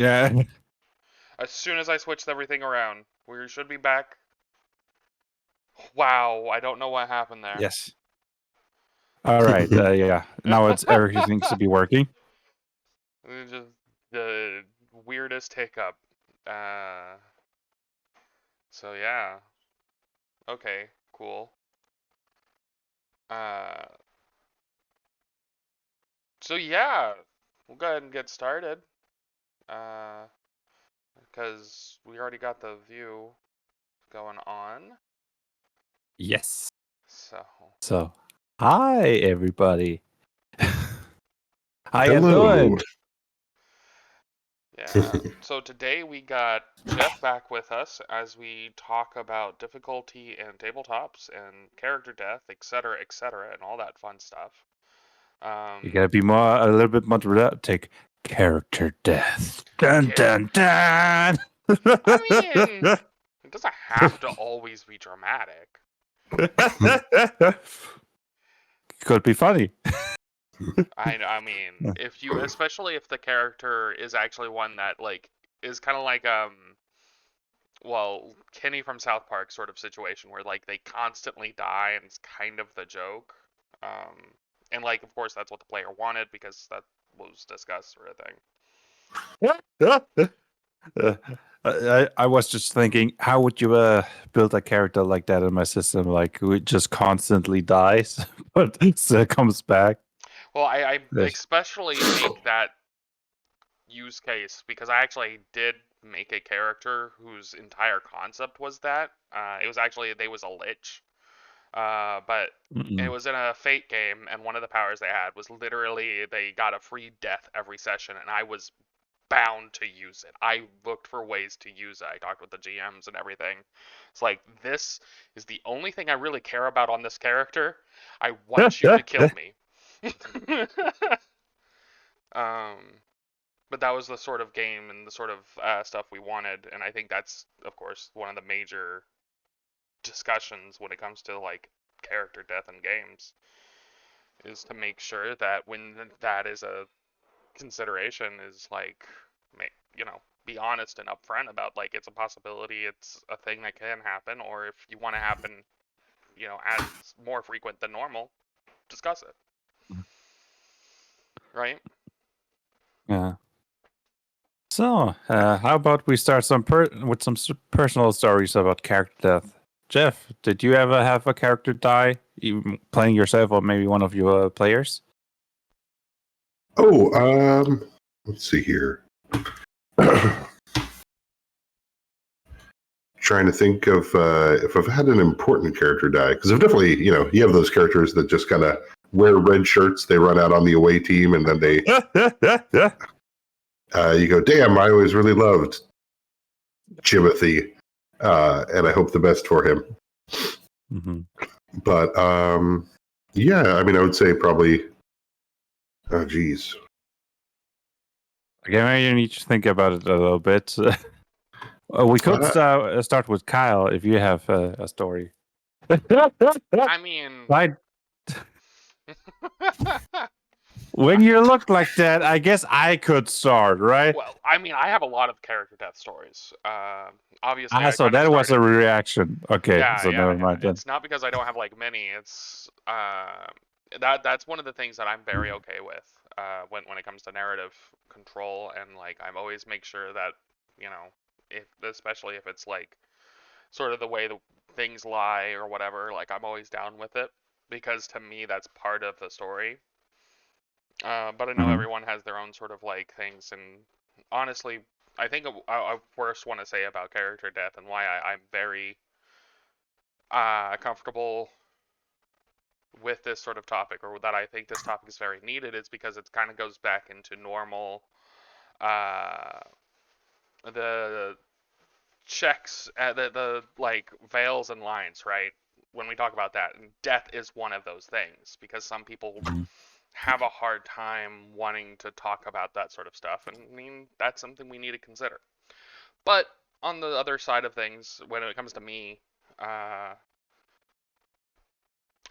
Yeah. As soon as I switched everything around, we should be back. Wow, I don't know what happened there. Yes. All right. Yeah. Now everything seems to be working. Just the weirdest hiccup. Uh, so yeah. Okay, cool. Uh, so yeah, we'll go ahead and get started. Because we already got the view going on. Yes. So So, hi everybody. How you Hello. doing? yeah. So today we got Jeff back with us as we talk about difficulty and tabletops and character death, etc., and all that fun stuff. You gotta be a little bit more dramatic. Character death. Dun dun dun. I mean, it doesn't have to always be dramatic. Could be funny. I mean, if you, especially if the character is actually one that like is kind of like well, Kenny from South Park sort of situation where like they constantly die and it's kind of the joke. And like of course that's what the player wanted because that was discussed sort of thing. I was just thinking, how would you build a character like that in my system? Like, who just constantly dies, but still comes back? Well, I Yes. especially make that use case because I actually did make a character whose entire concept was that. It was actually they was a lich. But it Mm-mm. was in a Fate game, and one of the powers they had was literally they got a free death every session, and I was bound to use it. I looked for ways to use it. I talked with the GMs and everything. It's like, this is the only thing I really care about on this character. I want you to kill me. um, but that was the sort of game and the sort of stuff we wanted, and I think that's, of course, one of the major discussions when it comes to like character death in games is to make sure that when that is a consideration is like be honest and upfront about like it's a possibility, it's a thing that can happen, or if you want to happen as more frequent than normal, discuss it, right? Yeah. So, how about we start with some personal stories about character death? Jeff, did you ever have a character die, even playing yourself or maybe one of your players? Oh, let's see here. Trying to think of if I've had an important character die, because I've definitely, you have those characters that just kind of wear red shirts. They run out on the away team, and then they, you go, "Damn, I always really loved Jimothy, and I hope the best for him." Mm-hmm. But yeah, I mean, I would say probably. Oh, geez. Okay, maybe you need to think about it a little bit. We could start with Kyle if you have a story. I mean, Right. When you look like that, I guess I could start, right? well, I mean, I have a lot of character death stories. Obviously, I So kind of that was a started. reaction. Okay, Yeah, so yeah, never yeah. mind then. It's not because I don't have like many. It's that's one of the things that I'm very okay with when it comes to narrative control, and like I'm always make sure that if especially if it's like sort of the way the things lie or whatever, like I'm always down with it because to me that's part of the story. But I know Mm-hmm. everyone has their own sort of like things, and honestly, I think I first want to say about character death and why I'm very comfortable with this sort of topic, or that I think this topic is very needed, is because it kind of goes back into normal uh, the checks, the like veils and lines, right? When we talk about that, and death is one of those things because some people have a hard time wanting to talk about that sort of stuff, and I mean that's something we need to consider. But on the other side of things, when it comes to me,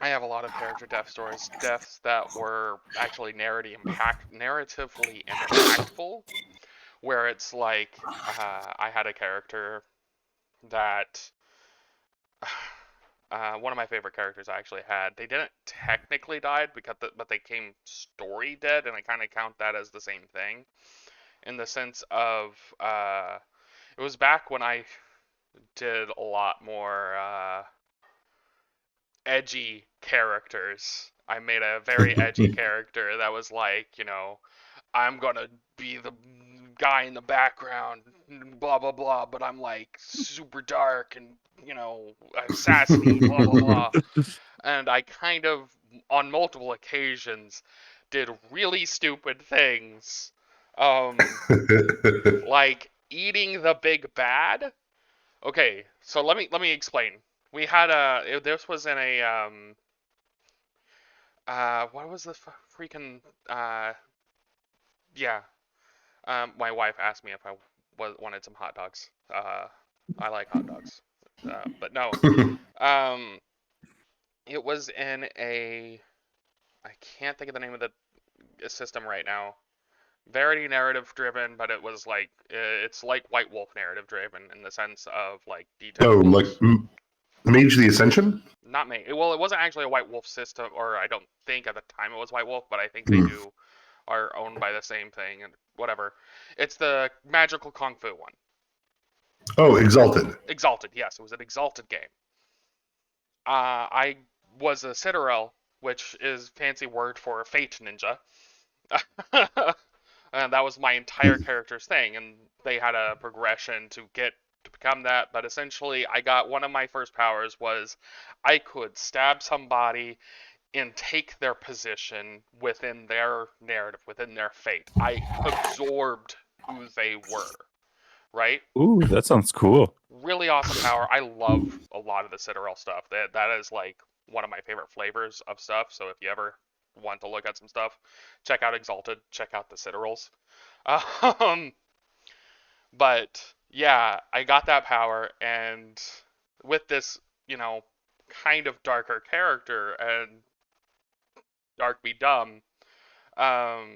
I have a lot of character death stories, deaths that were actually narratively impactful, where it's like I had a character that one of my favorite characters I actually had. They didn't technically died but they came story dead, and I kind of count that as the same thing in the sense of it was back when I did a lot more edgy characters. I made a very edgy character that was like, I'm gonna be the guy in the background, blah blah blah, but I'm like super dark and assassiny, blah blah blah. And I kind of, on multiple occasions, did really stupid things, like eating the big bad. Okay, so let me explain. We had this was in a what was the freaking yeah. My wife asked me if I wanted some hot dogs. I like hot dogs. But no. Um, it was in I can't think of the name of the system right now. Very narrative driven, but it was like it's like White Wolf narrative driven in the sense of like detailed Oh, like rules. Mage the Ascension? Not me. Well, it wasn't actually a White Wolf system, or I don't think at the time it was White Wolf, but I think they are owned by the same thing and whatever. It's the magical kung fu one. Oh, Exalted. Exalted, yes, it was an Exalted game. I was a Citadel, which is fancy word for Fate Ninja. And that was my entire character's thing, and they had a progression to get to become that, but essentially I got one of my first powers was I could stab somebody and take their position within their narrative, within their fate. I absorbed who they were, right? Ooh, that sounds cool. Really awesome power. I love a lot of the Citadel stuff. That is like one of my favorite flavors of stuff. So if you ever want to look at some stuff, check out Exalted, check out the Citadels. Um, but yeah, I got that power, and with this, kind of darker character and dark be dumb, um,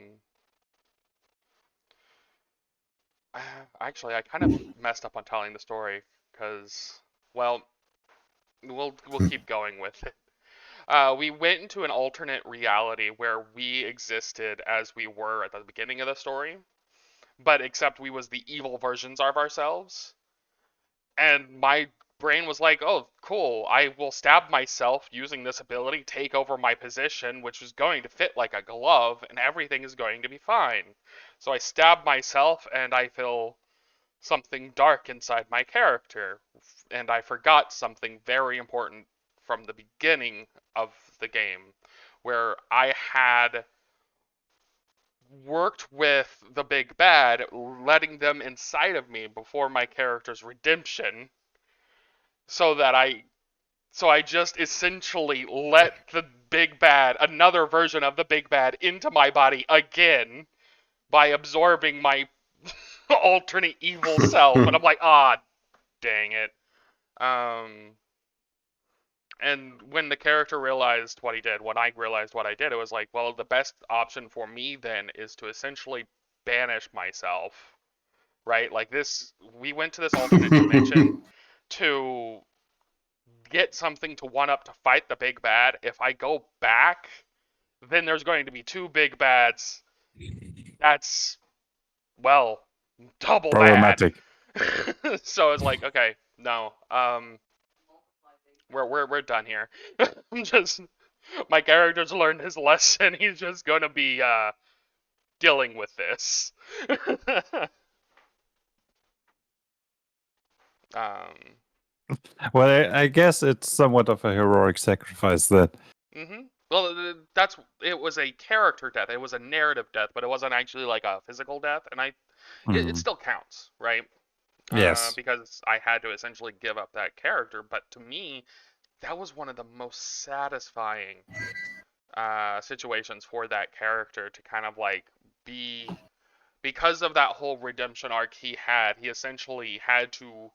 actually, I kind of messed up on telling the story because, well, we'll keep going with it. We went into an alternate reality where we existed as we were at the beginning of the story, but except we was the evil versions of ourselves. And my brain was like, "Oh, cool! I will stab myself using this ability, take over my position, which is going to fit like a glove, and everything is going to be fine." So I stab myself, and I feel something dark inside my character, and I forgot something very important from the beginning of the game, where I had worked with the big bad, letting them inside of me before my character's redemption, so that I just essentially let the big bad, another version of the big bad, into my body again by absorbing my alternate evil self, and I'm like, ah, dang it. And when the character realized what he did, when I realized what I did, it was like, well, the best option for me then is to essentially banish myself, right? Like this, we went to this alternate dimension to get something to one up to fight the big bad. If I go back, then there's going to be two big bads. That's, well, double bad. Problematic. So it's like, okay, no, we're done here. I'm just, my character's learned his lesson. He's just gonna be dealing with this. um, Well, I guess it's somewhat of a heroic sacrifice then. Well, it was a character death. It was a narrative death, but it wasn't actually like a physical death, and it still counts, right? Yes. Because I had to essentially give up that character, but to me, that was one of the most satisfying situations for that character to kind of like be, because of that whole redemption arc he had. He essentially had to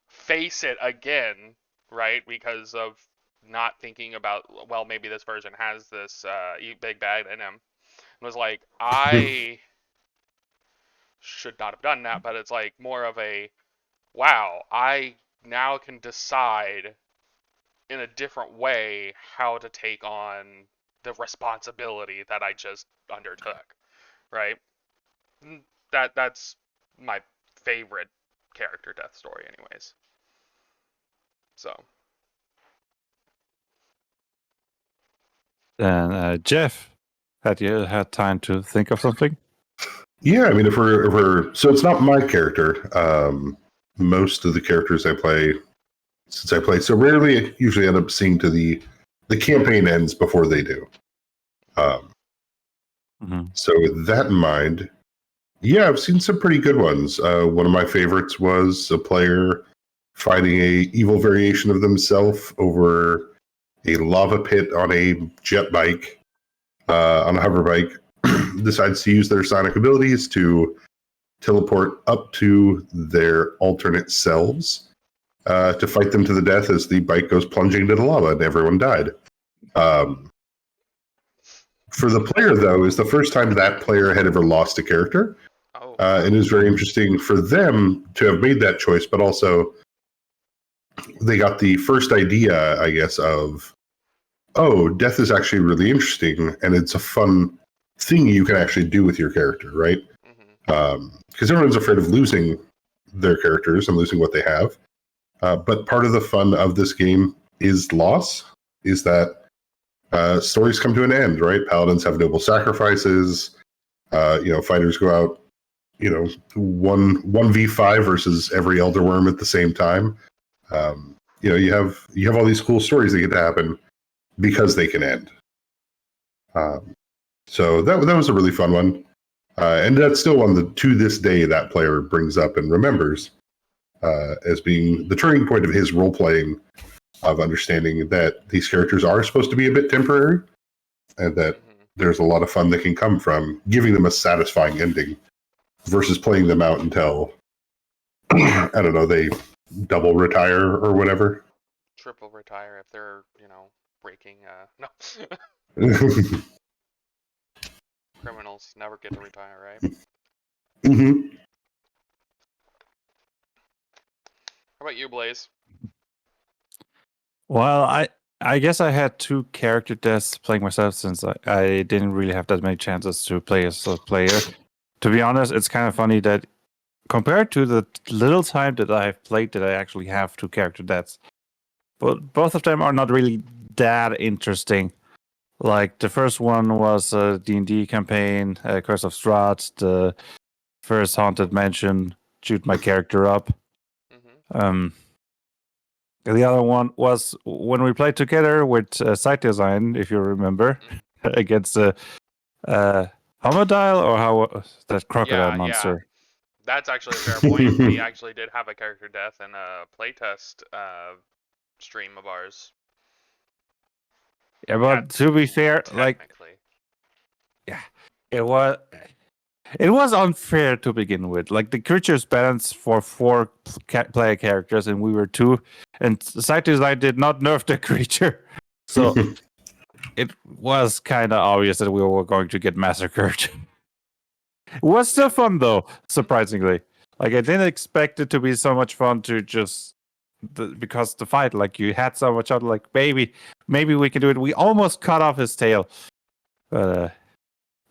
face it again, right? Because of not thinking about, well, maybe this version has this big bad in him. It was like, I should not have done that, but it's like more of a, wow, I now can decide in a different way how to take on the responsibility that I just undertook, right? That's my favorite character death story, anyways. So. And Jeff, had you had time to think of something? Yeah, I mean, if we're so it's not my character. Most of the characters I play, since I play so rarely, I usually end up seeing to the campaign ends before they do. So with that in mind, yeah, I've seen some pretty good ones. One of my favorites was a player fighting a evil variation of themselves over a lava pit on a jet bike, on a hover bike. Decides to use their sonic abilities to teleport up to their alternate selves to fight them to the death as the bike goes plunging into the lava and everyone died. For the player, though, is the first time that player had ever lost a character. Oh. And it was very interesting for them to have made that choice, but also they got the first idea, I guess, of, oh, death is actually really interesting, and it's a fun thing you can actually do with your character, right? Because everyone's afraid of losing their characters and losing what they have. But part of the fun of this game is loss, is that stories come to an end, right? Paladins have noble sacrifices. Fighters go out, 1v5 versus every Elder Worm at the same time. You have all these cool stories that get to happen because they can end. So that was a really fun one. And that's still one that, to this day, that player brings up and remembers as being the turning point of his role-playing, of understanding that these characters are supposed to be a bit temporary, and that there's a lot of fun that can come from giving them a satisfying ending versus playing them out until, I don't know, they double retire or whatever. Triple retire if they're, breaking, no. Criminals never get to retire, right? Mm-hmm. How about you, Blaze? Well, I guess I had 2 character deaths playing myself, since I didn't really have that many chances to play as a player. To be honest, it's kind of funny that compared to the little time that I've played, that I actually have 2 character deaths. But both of them are not really that interesting. Like, the first one was a D&D campaign, Curse of Strahd, the first Haunted Mansion, shoot my character up. The other one was when we played together with Site Design, if you remember, against the Homodile, or how that crocodile monster. Yeah. That's actually a fair point. We actually did have a character death in a playtest stream of ours. Yeah, but to be fair, it was unfair to begin with. Like, the creatures balanced for 4 player characters, and we were 2. And Site Design did not nerf the creature, so it was kind of obvious that we were going to get massacred. It was still fun, though, surprisingly. Like, I didn't expect it to be so much fun to just because the fight, like, you had so much out, like, maybe we can do it. We almost cut off his tail, but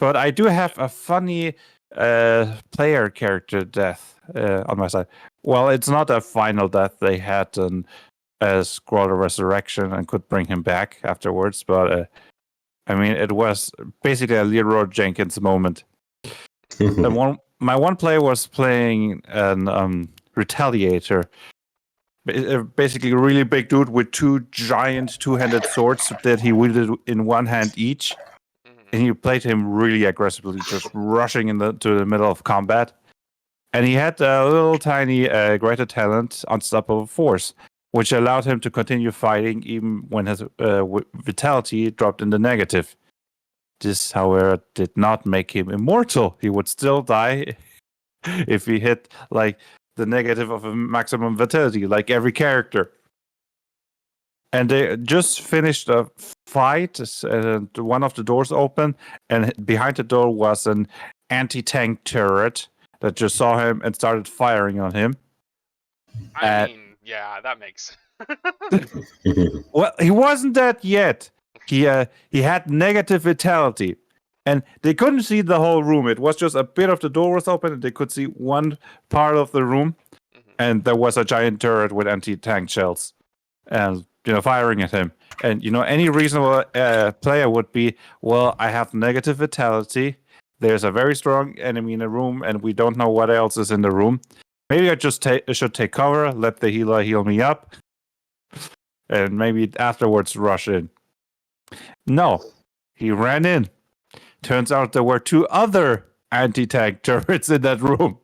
I do have a funny player character death on my side. Well, it's not a final death. They had a scroll of resurrection and could bring him back afterwards, but it was basically a Leroy Jenkins moment. My one player was playing an Retaliator, basically a really big dude with 2 giant 2-handed swords that he wielded in one hand each. And he played him really aggressively, just rushing to the middle of combat. And he had a little tiny greater talent, Unstoppable Force, which allowed him to continue fighting even when his vitality dropped in the negative. This, however, did not make him immortal. He would still die if he hit like the negative of a maximum vitality, like every character. And they just finished a fight, and one of the doors opened, and behind the door was an anti-tank turret that just saw him and started firing on him. I mean, yeah, that makes. Well, he wasn't dead yet. He had negative vitality, and they couldn't see the whole room. It was just a bit of the door was open, and they could see one part of the room, and there was a giant turret with anti-tank shells, and firing at him. And any reasonable player would be, well, I have negative vitality. There's a very strong enemy in the room, and we don't know what else is in the room. Maybe I just should take cover, let the healer heal me up, and maybe afterwards rush in. No, he ran in. Turns out there were 2 other anti-tank turrets in that room,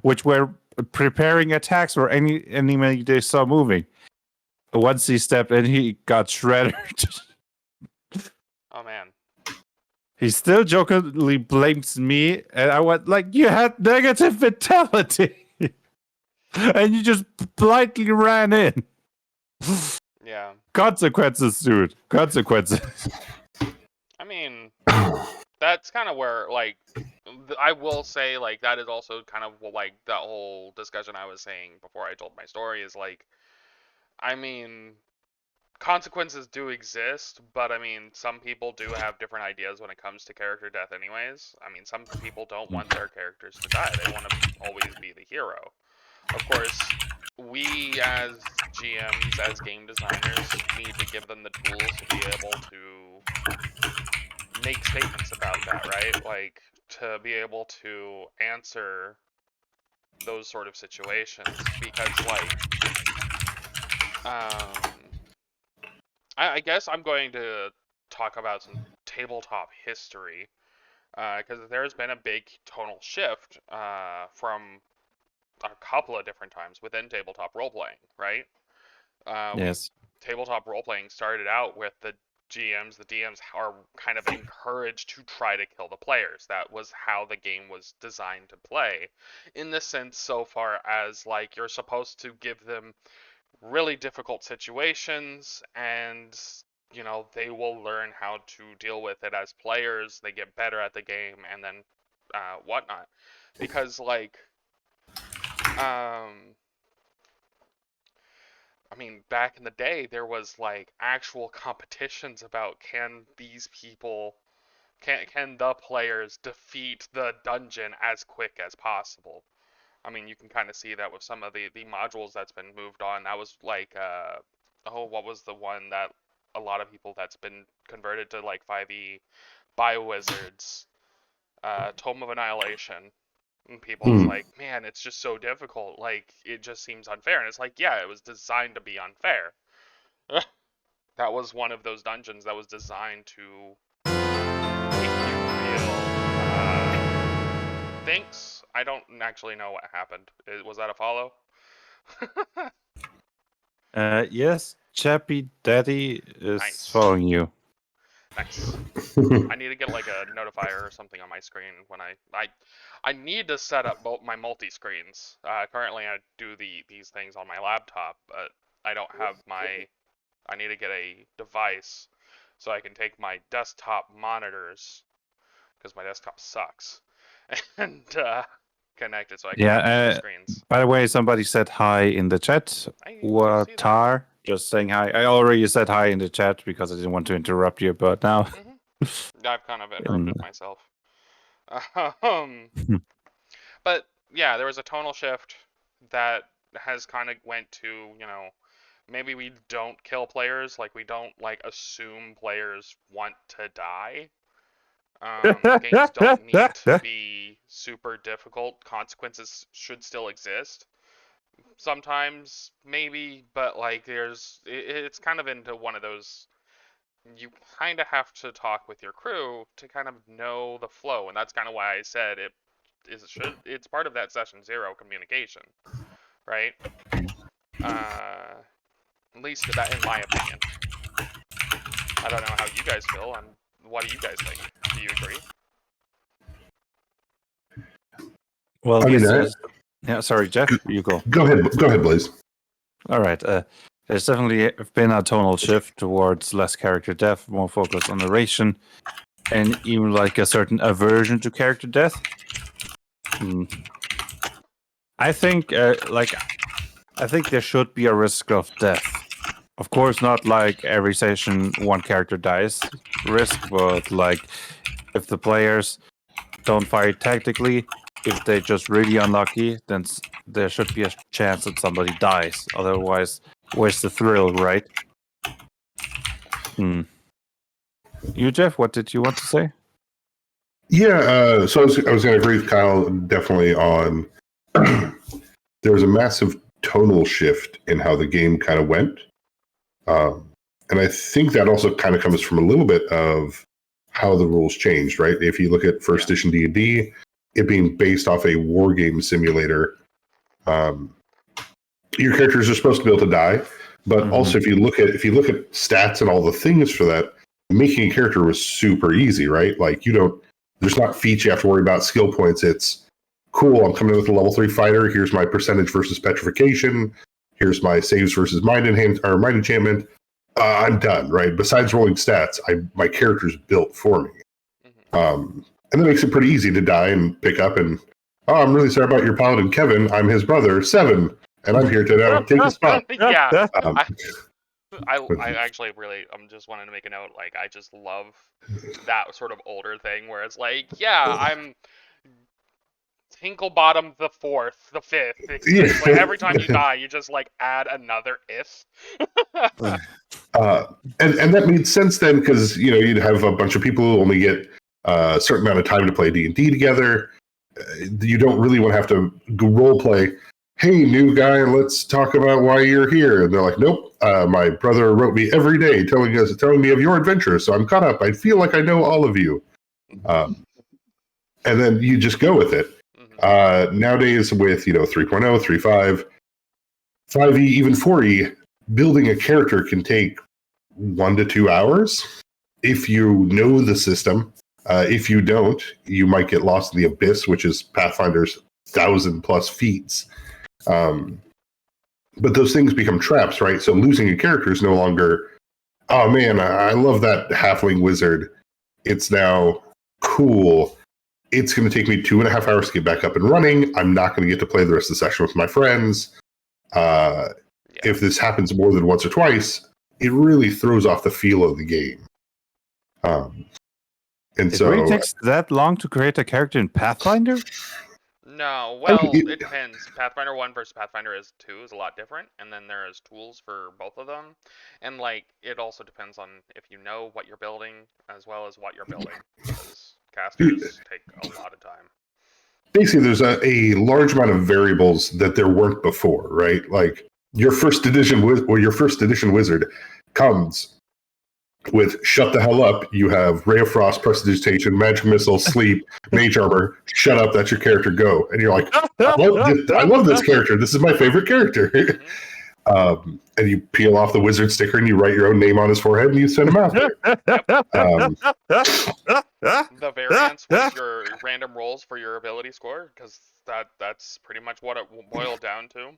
which were preparing attacks for any enemy they saw moving. Once he stepped in, he got shredded. Oh man. He still jokingly blames me, and I went like, "You had negative vitality, and you just blindly ran in." Yeah. Consequences, dude. Consequences. I mean, that's kind of where, like, I will say, like, that is also kind of like that whole discussion I was saying before I told my story is like, I mean, consequences do exist, but I mean, some people do have different ideas when it comes to character death anyways. I mean, some people don't want their characters to die. They want to always be the hero. Of course, we as GMs, as game designers, need to give them the tools to be able to make statements about that, right? Like, to be able to answer those sort of situations. Because, like, I guess I'm going to talk about some tabletop history, because there's been a big tonal shift from a couple of different times within tabletop role-playing, right? Yes. Tabletop role-playing started out with the DMs are kind of encouraged to try to kill the players. That was how the game was designed to play. In the sense so far as, like, you're supposed to give them really difficult situations, and they will learn how to deal with it as players. They get better at the game, and then whatnot. Because, like, I mean, back in the day, there was like actual competitions about can these people, can the players defeat the dungeon as quick as possible. I mean, you can kind of see that with some of the modules that's been moved on. That was like, what was the one that a lot of people that's been converted to like 5e, BioWizards, Tome of Annihilation. And people's like, man, it's just so difficult. Like, it just seems unfair. And it's like, yeah, it was designed to be unfair. That was one of those dungeons that was designed to make you feel. Thanks. I don't actually know what happened. Was that a follow? Yes, Chappy Daddy is Nice. following you. Nice. I need to get like a notifier or something on my screen when I need to set up both my multi-screens. Currently I do these things on my laptop, but I don't have I need to get a device so I can take my desktop monitors, because my desktop sucks, and connect it so I can have two screens. By the way, somebody said hi in the chat. Tar, just saying hi. I already said hi in the chat because I didn't want to interrupt you, but now I've kind of interrupted myself. But yeah, there was a tonal shift that has kind of went to, maybe we don't kill players, like we don't like assume players want to die. Games don't need to be super difficult. Consequences should still exist. Sometimes, maybe, but like it's kind of into one of those, you kind of have to talk with your crew to kind of know the flow, and that's kind of why I said it's part of that session 0 communication, right? At least that, in my opinion. I don't know how you guys feel, and what do you guys think? Do you agree? Well, yeah, sorry, Jeff, you go. Go ahead, Blaze. All right. There's definitely been a tonal shift towards less character death, more focus on narration, and even like a certain aversion to character death. I think I think there should be a risk of death. Of course, not like every session one character dies risk, but like if the players don't fight tactically, if they're just really unlucky, then there should be a chance that somebody dies. Otherwise, where's the thrill, right? You, Jeff, what did you want to say? Yeah, so I was going to agree with Kyle definitely on. There was a massive tonal shift in how the game kind of went, and I think that also kind of comes from a little bit of how the rules changed. Right, if you look at first edition D&D, it being based off a war game simulator, your characters are supposed to be able to die, but also if you look at stats and all the things for that, making a character was super easy. Right, like there's not feats you have to worry about, skill points. It's cool. I'm coming in with a level 3 fighter. Here's my percentage versus petrification. Here's my saves versus mind enchantment. I'm done. Right. Besides rolling stats, my character's built for me, and that makes it pretty easy to die and pick up. And I'm really sorry about your paladin, Kevin. I'm his brother, 7, and I'm here to now take his spot. Yeah. I actually really, I'm just wanting to make a note. Like, I just love that sort of older thing where it's like, yeah, I'm Tinkle Bottom the 4th, the 5th. It's like every time you die, you just like add another if. And that made sense then because you'd have a bunch of people who only get a certain amount of time to play D&D together. You don't really want to have to role play. Hey, new guy, let's talk about why you're here. And they're like, nope, my brother wrote me every day telling me of your adventure, so I'm caught up. I feel like I know all of you. And then you just go with it. Nowadays with 3.0, 3.5, 5e, even 4e, building a character can take 1 to 2 hours. If you know the system, if you don't, you might get lost in the abyss, which is Pathfinder's 1,000+ feats. But those things become traps, right? So losing a character is no longer, oh man, I love that halfling wizard. It's now cool. It's going to take me 2.5 hours to get back up and running. I'm not going to get to play the rest of the session with my friends. If this happens more than once or twice, it really throws off the feel of the game. It really takes that long to create a character in Pathfinder? No, well, it depends. Pathfinder 1 versus Pathfinder 2 is a lot different, and then there is tools for both of them. And, like, it also depends on if you know what you're building as well as what you're building, because casters take a lot of time. Basically, there's a large amount of variables that there weren't before, right? Like, your first edition wizard comes with shut the hell up. You have Ray of Frost, Prestidigitation, Magic Missile, Sleep, Mage Armor. Shut up, that's your character, go. And you're like, I love this character. This is my favorite character. And you peel off the wizard sticker and you write your own name on his forehead and you send him out there. The variance with your random rolls for your ability score, because that's pretty much what it boiled down to.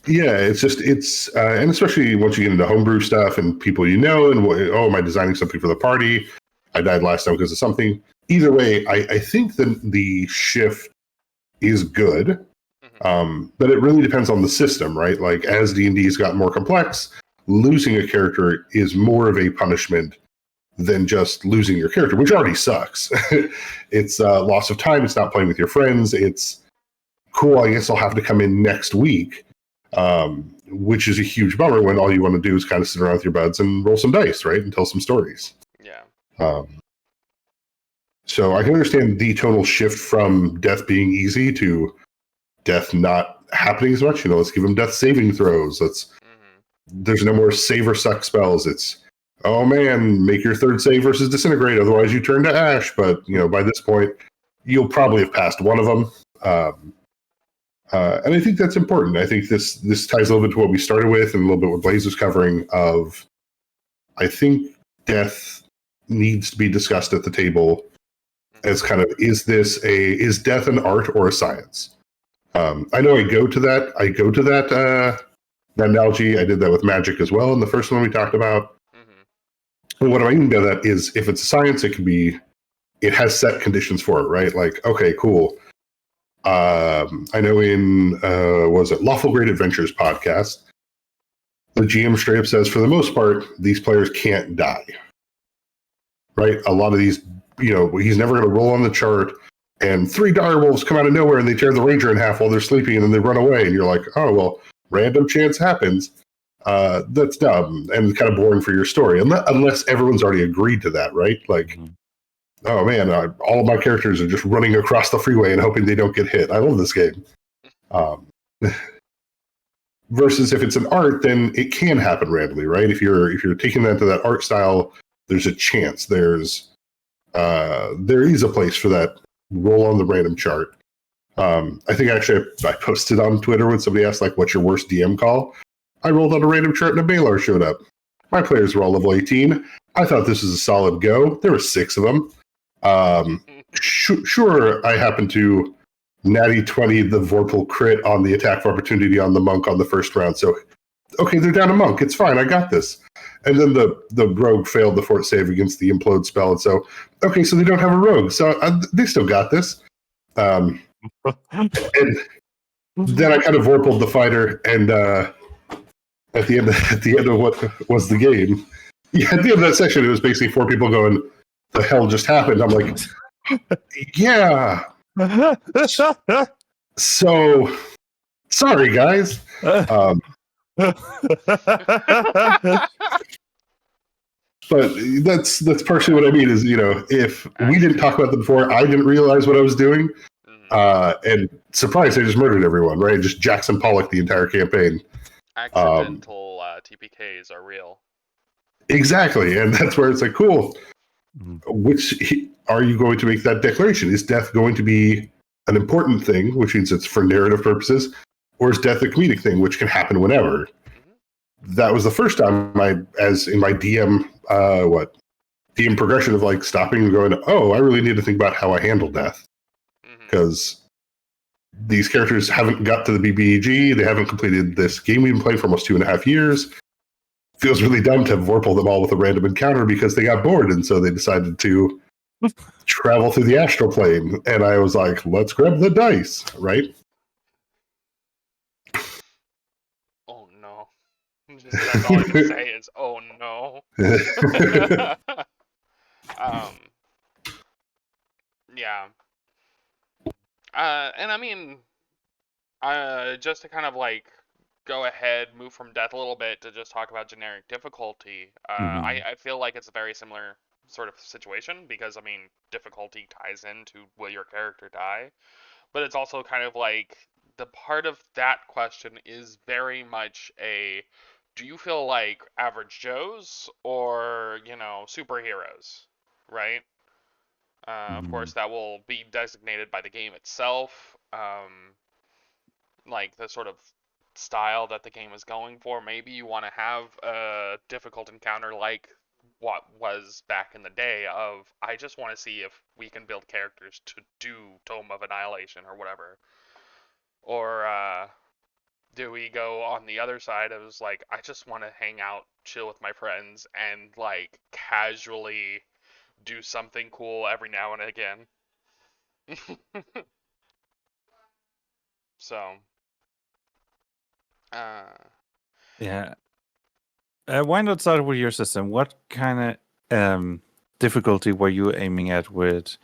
Yeah, and especially once you get into homebrew stuff and people and am I designing something for the party? I died last time because of something. Either way, I think the shift is good, but it really depends on the system, right? Like, as D&D has gotten more complex, losing a character is more of a punishment than just losing your character, which already sucks. It's loss of time. It's not playing with your friends. It's cool. I guess I'll have to come in next week. Which is a huge bummer when all you want to do is kind of sit around with your buds and roll some dice, right? And tell some stories. Yeah. So I can understand the total shift from death being easy to death not happening as much. Let's give them death saving throws. There's no more save or suck spells. It's, oh man, make your 3rd save versus disintegrate. Otherwise you turn to ash. But, by this point, you'll probably have passed one of them. And I think that's important. I think this ties a little bit to what we started with and a little bit what Blaze was covering of, I think death needs to be discussed at the table as kind of, is death an art or a science? I know I go to that analogy. I did that with magic as well in the first one we talked about. And what I mean by that is, if it's a science, it has set conditions for it, right? Like, okay, cool. I know in was it Lawful Great Adventures podcast, the GM straight up says for the most part these players can't die. Right, a lot of these, he's never going to roll on the chart, and 3 dire wolves come out of nowhere and they tear the ranger in half while they're sleeping, and then they run away, and you're like, oh well, random chance happens. That's dumb and kind of boring for your story, unless everyone's already agreed to that, right? Like, oh man, all of my characters are just running across the freeway and hoping they don't get hit. I love this game. Versus if it's an art, then it can happen randomly, right? If you're taking that to that art style, there's a chance. There is a place for that roll on the random chart. I think actually I posted on Twitter when somebody asked like, "What's your worst DM call?" I rolled on a random chart and a Balar showed up. My players were all level 18. I thought this was a solid go. There were 6 of them. Sure, I happened to natty 20 the Vorpal crit on the attack of opportunity on the monk on the first round. So, okay, they're down a monk. It's fine. I got this. And then the rogue failed the fort save against the implode spell. And so, okay, so they don't have a rogue. So they still got this. And then I kind of Vorpaled the fighter, and at the end of what was the game, at the end of that section, it was basically 4 people going, "The hell just happened?" I'm like, yeah. So sorry, guys. But that's partially what I mean is, if we didn't talk about them before, I didn't realize what I was doing. And surprise, I just murdered everyone, right? Just Jackson Pollock the entire campaign. Accidental TPKs are real. Exactly. And that's where it's like, cool. Which are you going to make that declaration? Is death going to be an important thing, which means it's for narrative purposes, or is death a comedic thing, which can happen whenever? That was the first time as in my DM, DM progression of like stopping and going, oh, I really need to think about how I handle death. Because these characters haven't got to the BBEG, they haven't completed this game we've been playing for almost 2.5 years. Feels really dumb to vorpal them all with a random encounter because they got bored, and so they decided to travel through the astral plane. And I was like, let's grab the dice, right? Oh no. That's all I can say is, oh no. Yeah. And I mean, just to kind of like go ahead, move from death a little bit to just talk about generic difficulty. I feel like it's a very similar sort of situation because, I mean, difficulty ties into will your character die? But it's also kind of like the part of that question is very much do you feel like average Joes or, superheroes, right? Of course, that will be designated by the game itself. Like the sort of style that the game is going for. Maybe you want to have a difficult encounter like what was back in the day of, I just want to see if we can build characters to do Tome of Annihilation or whatever. Or do we go on the other side of like, I just want to hang out, chill with my friends, and like casually do something cool every now and again. So yeah. Why not start with your system? What kind of difficulty were you aiming at with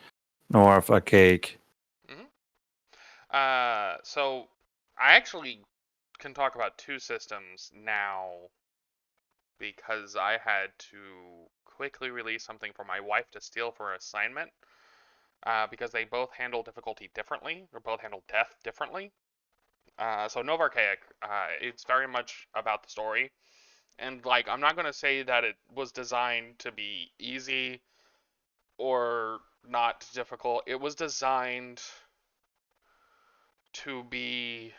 North Archaic? So I actually can talk about 2 systems now because I had to quickly release something for my wife to steal for assignment because they both handle difficulty differently, or both handle death differently. So Nova Archaic, it's very much about the story. And like, I'm not going to say that it was designed to be easy or not difficult. It was designed to be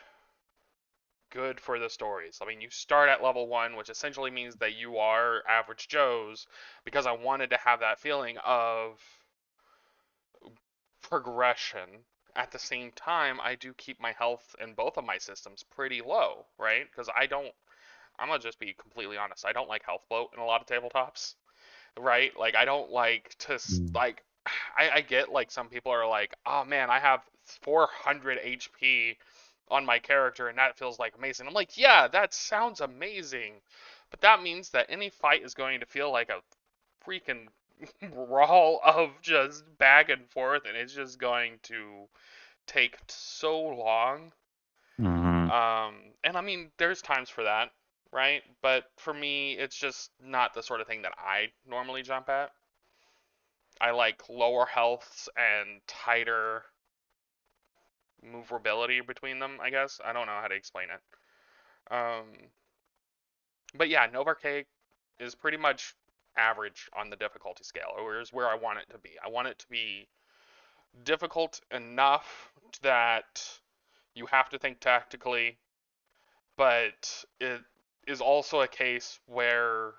good for the stories. I mean, you start at level 1, which essentially means that you are average Joes, because I wanted to have that feeling of progression. At the same time, I do keep my health in both of my systems pretty low, right? Because I'm gonna just be completely honest, I don't like health bloat in a lot of tabletops, right? Like, I don't like to, like, I get, like, some people are like, oh man, I have 400 HP on my character, and that feels like amazing. I'm like, yeah, that sounds amazing, but that means that any fight is going to feel like a freaking brawl of just back and forth, and it's just going to take so long. Mhm. And I mean, there's times for that, right? But for me, it's just not the sort of thing that I normally jump at. I like lower healths and tighter movability between them, I guess. I don't know how to explain it. But yeah, Novarcake is pretty much average on the difficulty scale, or is where I want it to be. I want it to be difficult enough that you have to think tactically, but it is also a case where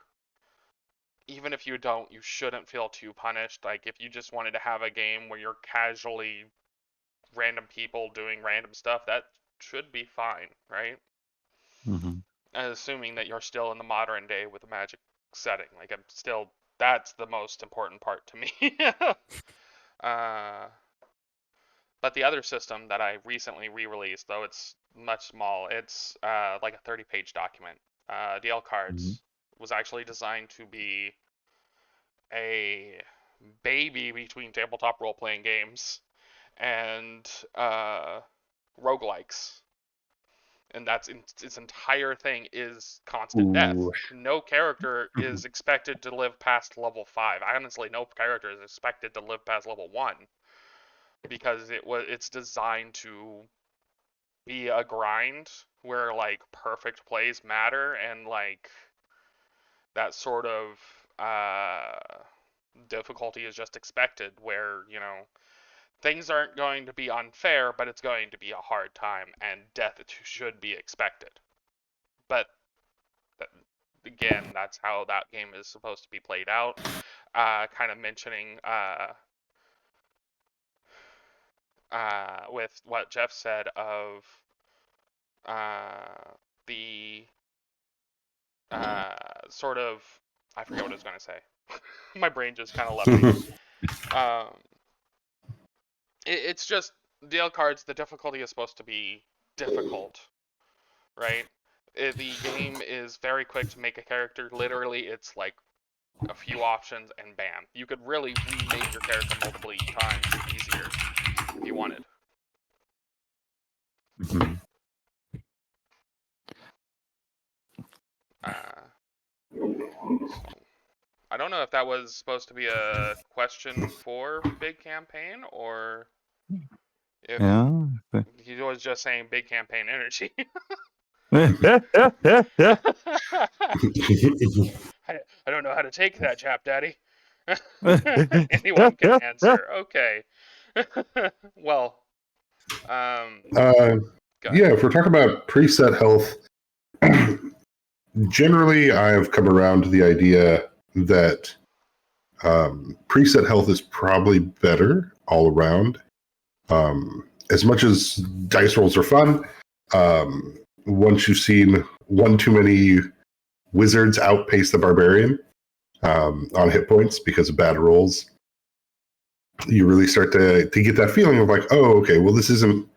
even if you don't, you shouldn't feel too punished. Like if you just wanted to have a game where you're casually random people doing random stuff, that should be fine, right? Mhm. Assuming that you're still in the modern day with the magic setting. Like I'm still, that's the most important part to me. But the other system that I recently re-released, though it's much small, it's like a 30-page document. DL Cards was actually designed to be a baby between tabletop role-playing games and roguelikes. And that's its entire thing is constant death. Ooh. No character is expected to live past level 5. Honestly, no character is expected to live past level 1 because it's designed to be a grind where like perfect plays matter, and like that sort of difficulty is just expected, where things aren't going to be unfair, but it's going to be a hard time, and death should be expected. But again, that's how that game is supposed to be played out. Kind of mentioning with what Jeff said of the sort of, I forget what I was going to say. My brain just kind of left me. It's just DL Cards, the difficulty is supposed to be difficult, right? The game is very quick to make a character. Literally, it's like a few options and bam. You could really remake your character multiple times easier if you wanted. Mhm. I don't know if that was supposed to be a question for Big Campaign or if Yeah. he was just saying Big Campaign energy. Yeah. I don't know how to take that, Chap Daddy. Anyone can answer. Okay. Well, Yeah, if we're talking about preset health, generally I've come around to the idea that preset health is probably better all around. As much as dice rolls are fun, once you've seen one too many wizards outpace the barbarian on hit points because of bad rolls, you really start to get that feeling of like, oh, okay, well, this isn't.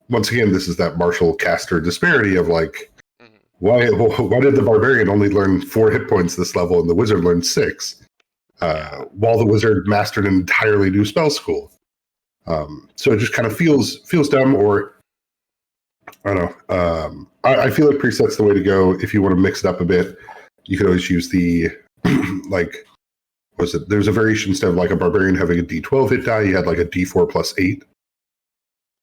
Once again, this is that Marshall Caster disparity of like, why did the barbarian only learn 4 hit points this level and the wizard learned 6, while the wizard mastered an entirely new spell school? So it just kind of feels dumb, or I don't know. I feel like preset's the way to go if you want to mix it up a bit. You could always use the like, was it? There's a variation instead of like a barbarian having a D12 hit die, you had like a D4 plus 8.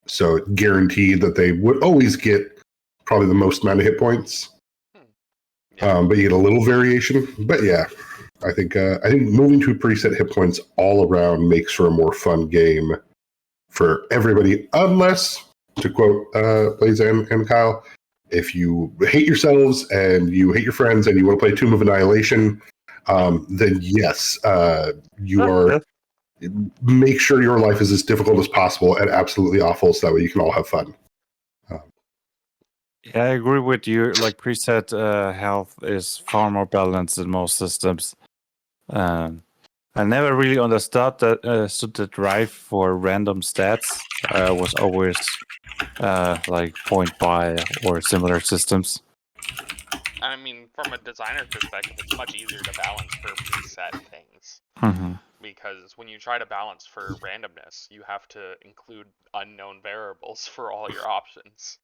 So it guaranteed that they would always get probably the most amount of hit points. But you get a little variation. But yeah, I think moving to preset hit points all around makes for a more fun game for everybody, unless, to quote Blaze and Kyle, if you hate yourselves and you hate your friends and you want to play Tomb of Annihilation, then yes, you are. Make sure your life is as difficult as possible and absolutely awful, so that way you can all have fun. Yeah, I agree with you. Like preset health is far more balanced in most systems. I never really understood the drive for random stats. was always like point buy or similar systems. I mean, from a designer perspective, it's much easier to balance for preset things. Mm-hmm. Because when you try to balance for randomness, you have to include unknown variables for all your options.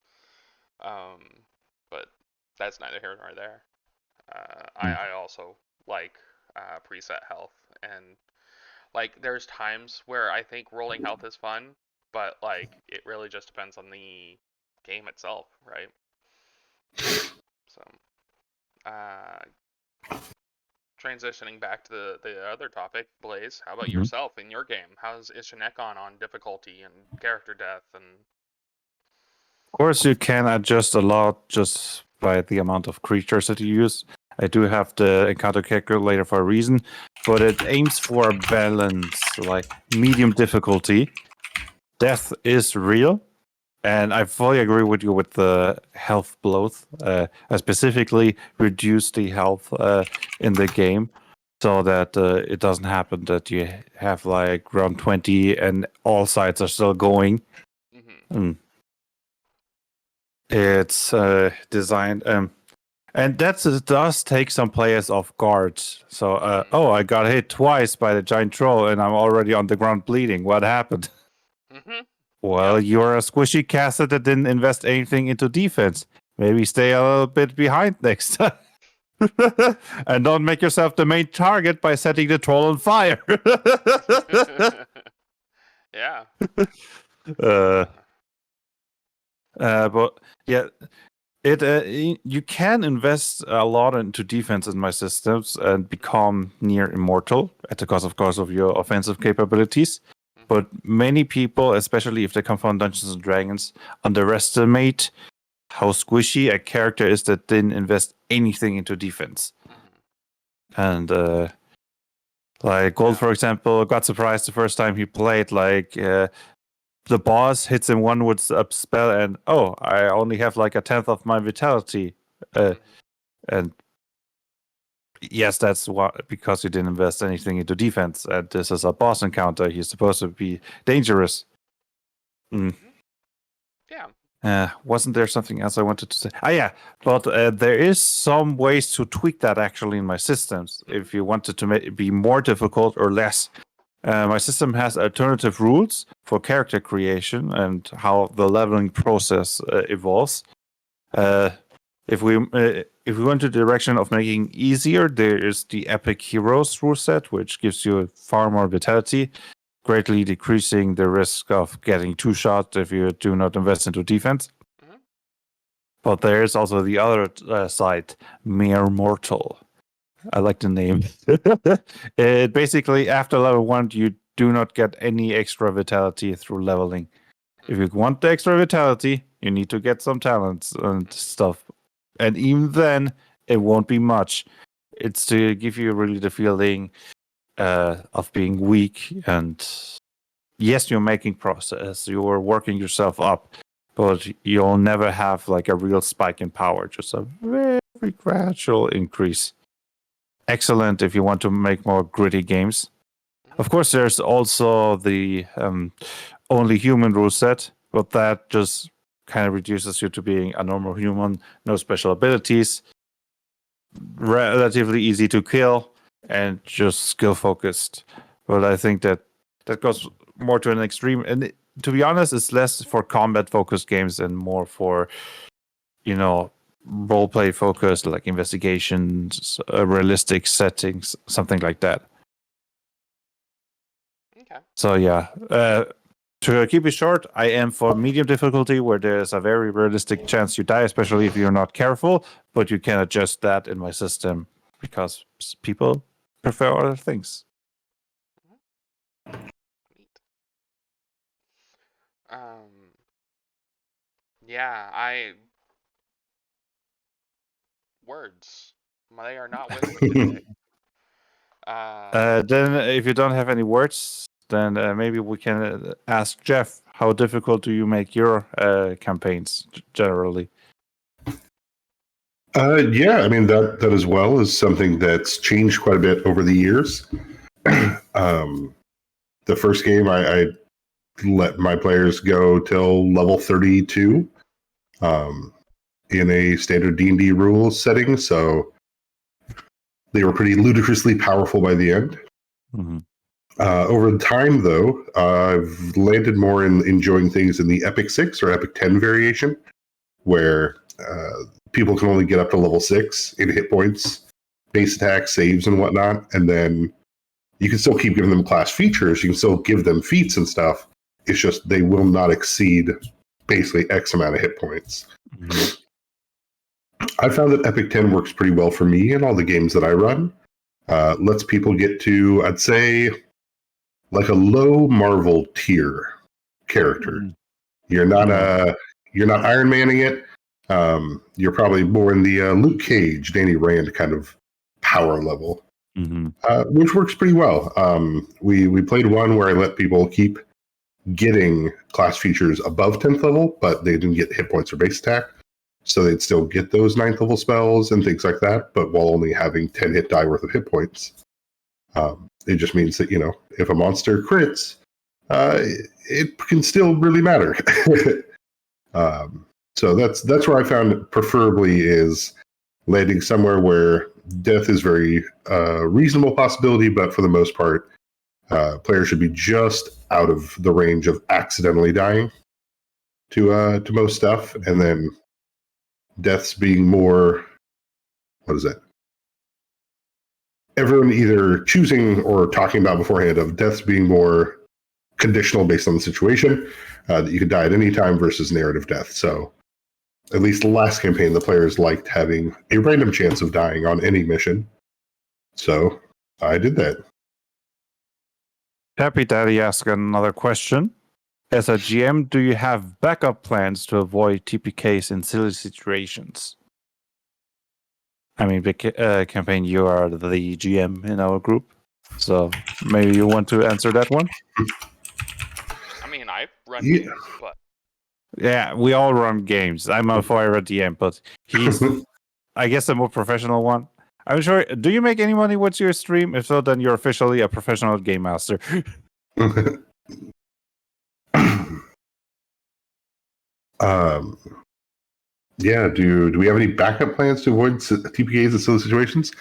But that's neither here nor there. I also like preset health, and like there's times where I think rolling health is fun, but like it really just depends on the game itself, right? So, transitioning back to the other topic, Blaze, how about yourself in your game? How's Ishinekon on difficulty and character death and? Of course, you can adjust a lot just by the amount of creatures that you use. I do have the encounter calculator for a reason, but it aims for a balance, like medium difficulty. Death is real, and I fully agree with you with the health bloat. I specifically reduce the health in the game so that it doesn't happen that you have like round 20 and all sides are still going. Mm. It's designed, and that does take some players off guard. So, I got hit twice by the giant troll, and I'm already on the ground bleeding. What happened? Well, you're a squishy caster that didn't invest anything into defense. Maybe stay a little bit behind next time. And don't make yourself the main target by setting the troll on fire. Yeah. But yeah, you can invest a lot into defense in my systems and become near immortal at the cost, of course, of your offensive capabilities. But many people, especially if they come from Dungeons and Dragons, underestimate how squishy a character is that didn't invest anything into defense. And like Gold, for example, got surprised the first time he played. Like the boss hits him one with a spell, and I only have like a 10th of my vitality. And yes, that's because you didn't invest anything into defense. And this is a boss encounter. He's supposed to be dangerous. Yeah. Wasn't there something else I wanted to say? Yeah, but there is some ways to tweak that actually in my systems. If you wanted to be more difficult or less, my system has alternative rules for character creation and how the leveling process evolves. If we went to the direction of making easier, there is the Epic Heroes rule set, which gives you far more vitality, greatly decreasing the risk of getting two-shot if you do not invest into defense. But there is also the other side, Mere Mortal. I like the name. It basically, after level 1, you do not get any extra vitality through leveling. If you want the extra vitality, you need to get some talents and stuff. And even then, it won't be much. It's to give you really the feeling of being weak. And yes, you're making progress. You're working yourself up. But you'll never have like a real spike in power. Just a very gradual increase. Excellent if you want to make more gritty games. Of course, there's also the only human rule set, but that just kind of reduces you to being a normal human, no special abilities, relatively easy to kill, and just skill focused. But I think that goes more to an extreme. And to be honest, it's less for combat focused games and more for, role play focused, like investigations, realistic settings, something like that. Okay. So yeah, to keep it short, I am for medium difficulty where there's a very realistic chance you die, especially if you're not careful. But you can adjust that in my system because people prefer other things. Yeah, words. They are not with me today. Then, if you don't have any words, then maybe we can ask Jeff. How difficult do you make your campaigns generally? Yeah, I mean that as well is something that's changed quite a bit over the years. The first game I let my players go till level 32 in a standard D&D rules setting, so they were pretty ludicrously powerful by the end. Mm-hmm. Over time, though, I've landed more in enjoying things in the Epic 6 or Epic 10 variation, where people can only get up to level 6 in hit points, base attack, saves, and whatnot, and then you can still keep giving them class features, you can still give them feats and stuff, it's just they will not exceed basically X amount of hit points. Mm-hmm. I found that Epic 10 works pretty well for me in all the games that I run. Lets people get to, I'd say, like a low Marvel tier character. Mm-hmm. You're not Iron Manning it. You're probably more in the Luke Cage, Danny Rand kind of power level, Mm-hmm. which works pretty well. We played one where I let people keep getting class features above 10th level, but they didn't get hit points or base attack. So they'd still get those 9th level spells and things like that, but while only having 10 hit die worth of hit points. It just means that, if a monster crits, it can still really matter. So that's where I found it preferably is landing somewhere where death is very reasonable possibility, but for the most part, players should be just out of the range of accidentally dying to most stuff, and then deaths being more, what is that? Everyone either choosing or talking about beforehand of deaths being more conditional based on the situation, that you could die at any time versus narrative death. So at least the last campaign, the players liked having a random chance of dying on any mission. So I did that. Happy Daddy asked another question. As a GM, do you have backup plans to avoid TPKs in silly situations? I mean, the campaign, you are the GM in our group, so maybe you want to answer that one? I mean, I run Yeah. games, but Yeah, we all run games. I'm a forever DM, but he's, I guess, a more professional one. I'm sure. Do you make any money with your stream? If so, then you're officially a professional game master. Yeah, do we have any backup plans to avoid TPKs in silly situations?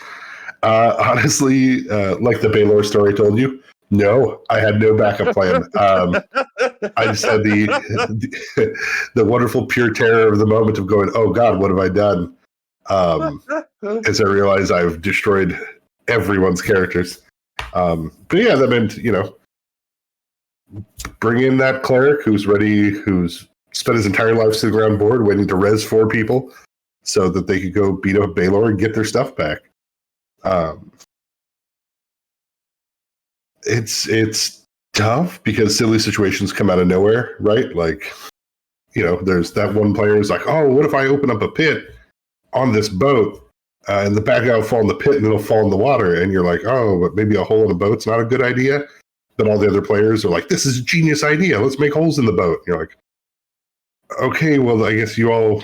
Honestly, like the Baylor story told you, no, I had no backup plan. I just had the wonderful pure terror of the moment of going, oh God, what have I done? As I realize I've destroyed everyone's characters. But yeah, that meant, bring in that cleric who's spent his entire life sitting around board waiting to res 4 people so that they could go beat up Baylor and get their stuff back. It's tough because silly situations come out of nowhere, right? Like, there's that one player who's like, oh, what if I open up a pit on this boat and the bad guy will fall in the pit and it'll fall in the water? And you're like, oh, but maybe a hole in a boat's not a good idea. But all the other players are like, this is a genius idea. Let's make holes in the boat. And you're like, okay, well, I guess you all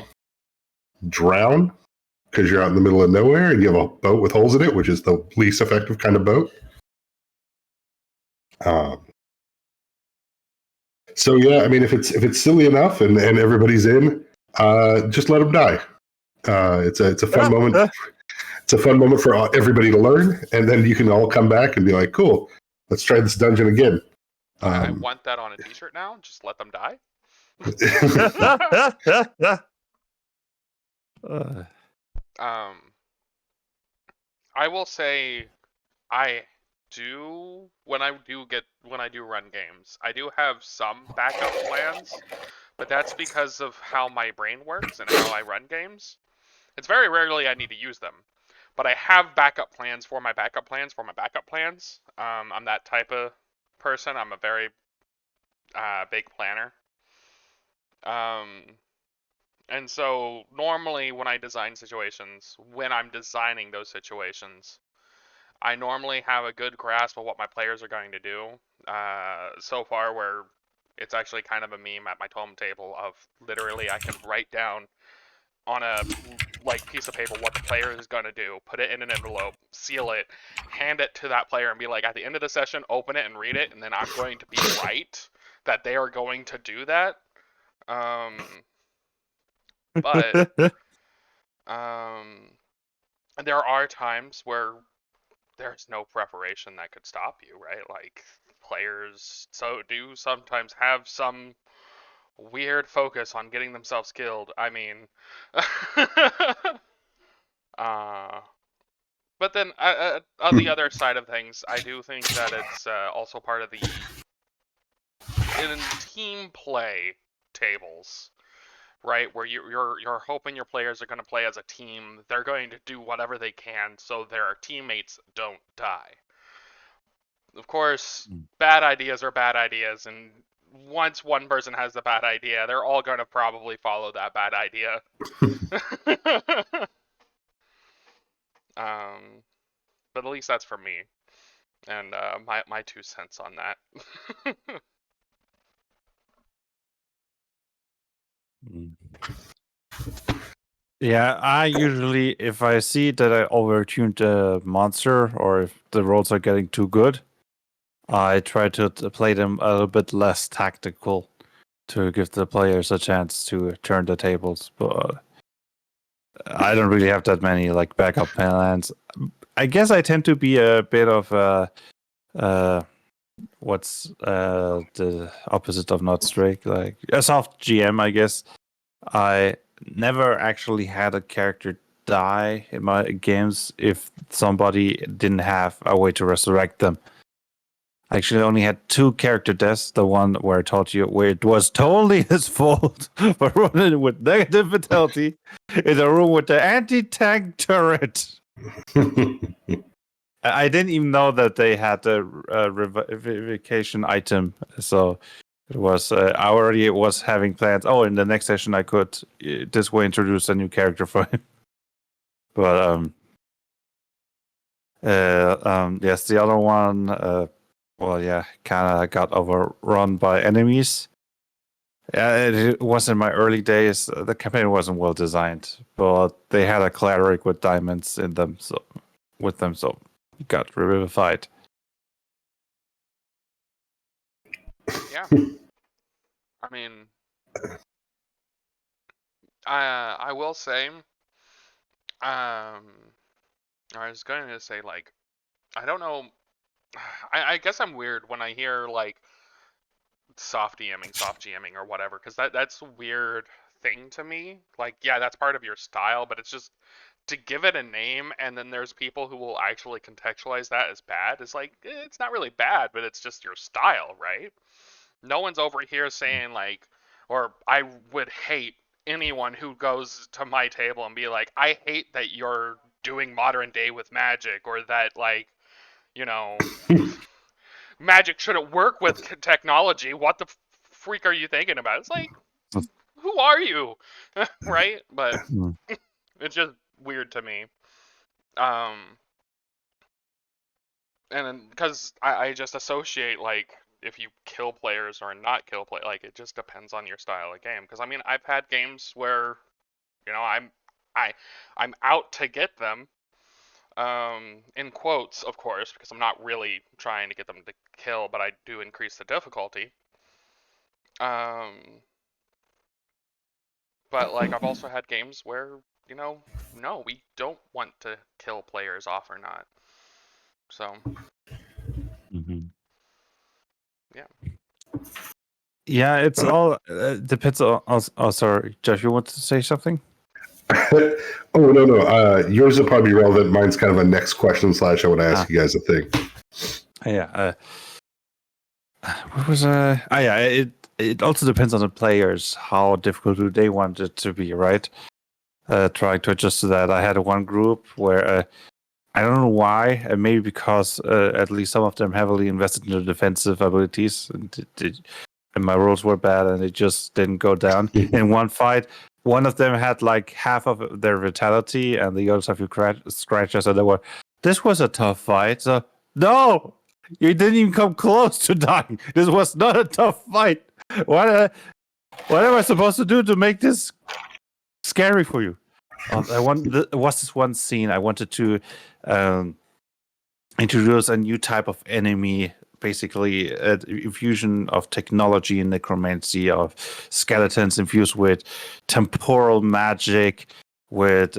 drown because you're out in the middle of nowhere and you have a boat with holes in it, which is the least effective kind of boat. So yeah, I mean, if it's silly enough and everybody's in, just let them die. It's a fun moment. It's a fun moment for everybody to learn, and then you can all come back and be like, "Cool, let's try this dungeon again." I want that on a T-shirt now. Just let them die. I will say, I do when I do run games, I do have some backup plans, but that's because of how my brain works and how I run games. It's very rarely I need to use them, but I have backup plans for my backup plans for my backup plans. I'm that type of person. I'm a very big planner. And so normally when I design situations, when I'm designing those situations, I normally have a good grasp of what my players are going to do. So far, where it's actually kind of a meme at my totem table of literally I can write down on a piece of paper what the player is going to do, put it in an envelope, seal it, hand it to that player, and be like, at the end of the session, open it and read it, and then I'm going to be right that they are going to do that. But there are times where there's no preparation that could stop you, right? Like players do sometimes have some weird focus on getting themselves killed. I mean, but then on the other side of things, I do think that it's also part of the in team play tables, right? Where you're hoping your players are going to play as a team. They're going to do whatever they can so their teammates don't die. Of course, bad ideas are bad ideas, and once one person has the bad idea, they're all going to probably follow that bad idea. But at least that's for me, and my 2 cents on that. Yeah, I usually, if I see that I overtuned a monster or if the rolls are getting too good, I try to play them a little bit less tactical to give the players a chance to turn the tables. But I don't really have that many like backup plans. I guess I tend to be a bit of a what's the opposite of not strict, like a soft GM, I guess. I never actually had a character die in my games if somebody didn't have a way to resurrect them. I actually only had 2 character deaths. The one where I told you where it was totally his fault for running with negative vitality in a room with the anti-tank turret. I didn't even know that they had a revivification item, so it was. I already was having plans. Oh, in the next session, I could this way introduce a new character for him. But yes, the other one. Well, yeah, kind of got overrun by enemies. Yeah, it was in my early days. The campaign wasn't well designed, but they had a cleric with diamonds in them, so he got revivified. Yeah. I mean, I will say, I was going to say, like, I don't know, I guess I'm weird when I hear, like, soft GMing or whatever, because that's a weird thing to me. Like, yeah, that's part of your style, but it's just, to give it a name, and then there's people who will actually contextualize that as bad. It's like, it's not really bad, but it's just your style, right? No one's over here saying, like, or I would hate anyone who goes to my table and be like, I hate that you're doing modern day with magic, or that, like, you know, magic shouldn't work with technology. What the freak are you thinking about? It's like, who are you? Right? But it's just weird to me. And because I just associate, like, if you kill players or not kill play, like, it just depends on your style of game. Because I mean, I've had games where, you know, I'm out to get them, in quotes, of course, because I'm not really trying to get them to kill, but I do increase the difficulty. But like, I've also had games where, you know, no, we don't want to kill players off or not. So. Yeah. Yeah, it's all depends on. Oh, sorry, Jeff, you want to say something? Oh, no. Yours will probably be relevant. Mine's kind of a next question / I want to ask you guys a thing. Yeah. What was yeah. It also depends on the players. How difficult do they want it to be, right? Trying to adjust to that. I had one group where I don't know why, maybe because at least some of them heavily invested in the defensive abilities, and my rolls were bad, and it just didn't go down. In one fight, one of them had like half of their vitality, and the others have few scratches, and this was a tough fight. So, no! You didn't even come close to dying. This was not a tough fight. What am I supposed to do to make this scary for you? There was this one scene I wanted to introduce a new type of enemy basically a infusion of technology and necromancy, of skeletons infused with temporal magic, with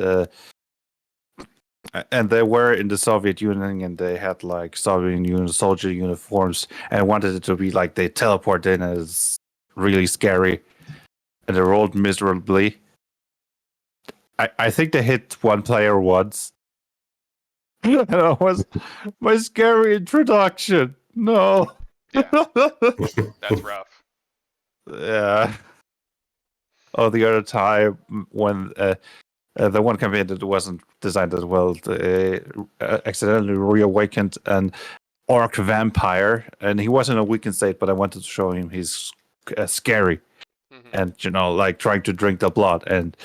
and they were in the Soviet Union, and they had like Soviet Union soldier uniforms, and wanted it to be like they teleport in, and it's really scary, and they rolled miserably. I think they hit one player once. And that was my scary introduction. No. Yeah, that's rough. Yeah. Oh, the other time when the one campaign that wasn't designed as well, accidentally reawakened an orc vampire, and he was in a weakened state, but I wanted to show him he's scary, and like trying to drink the blood, and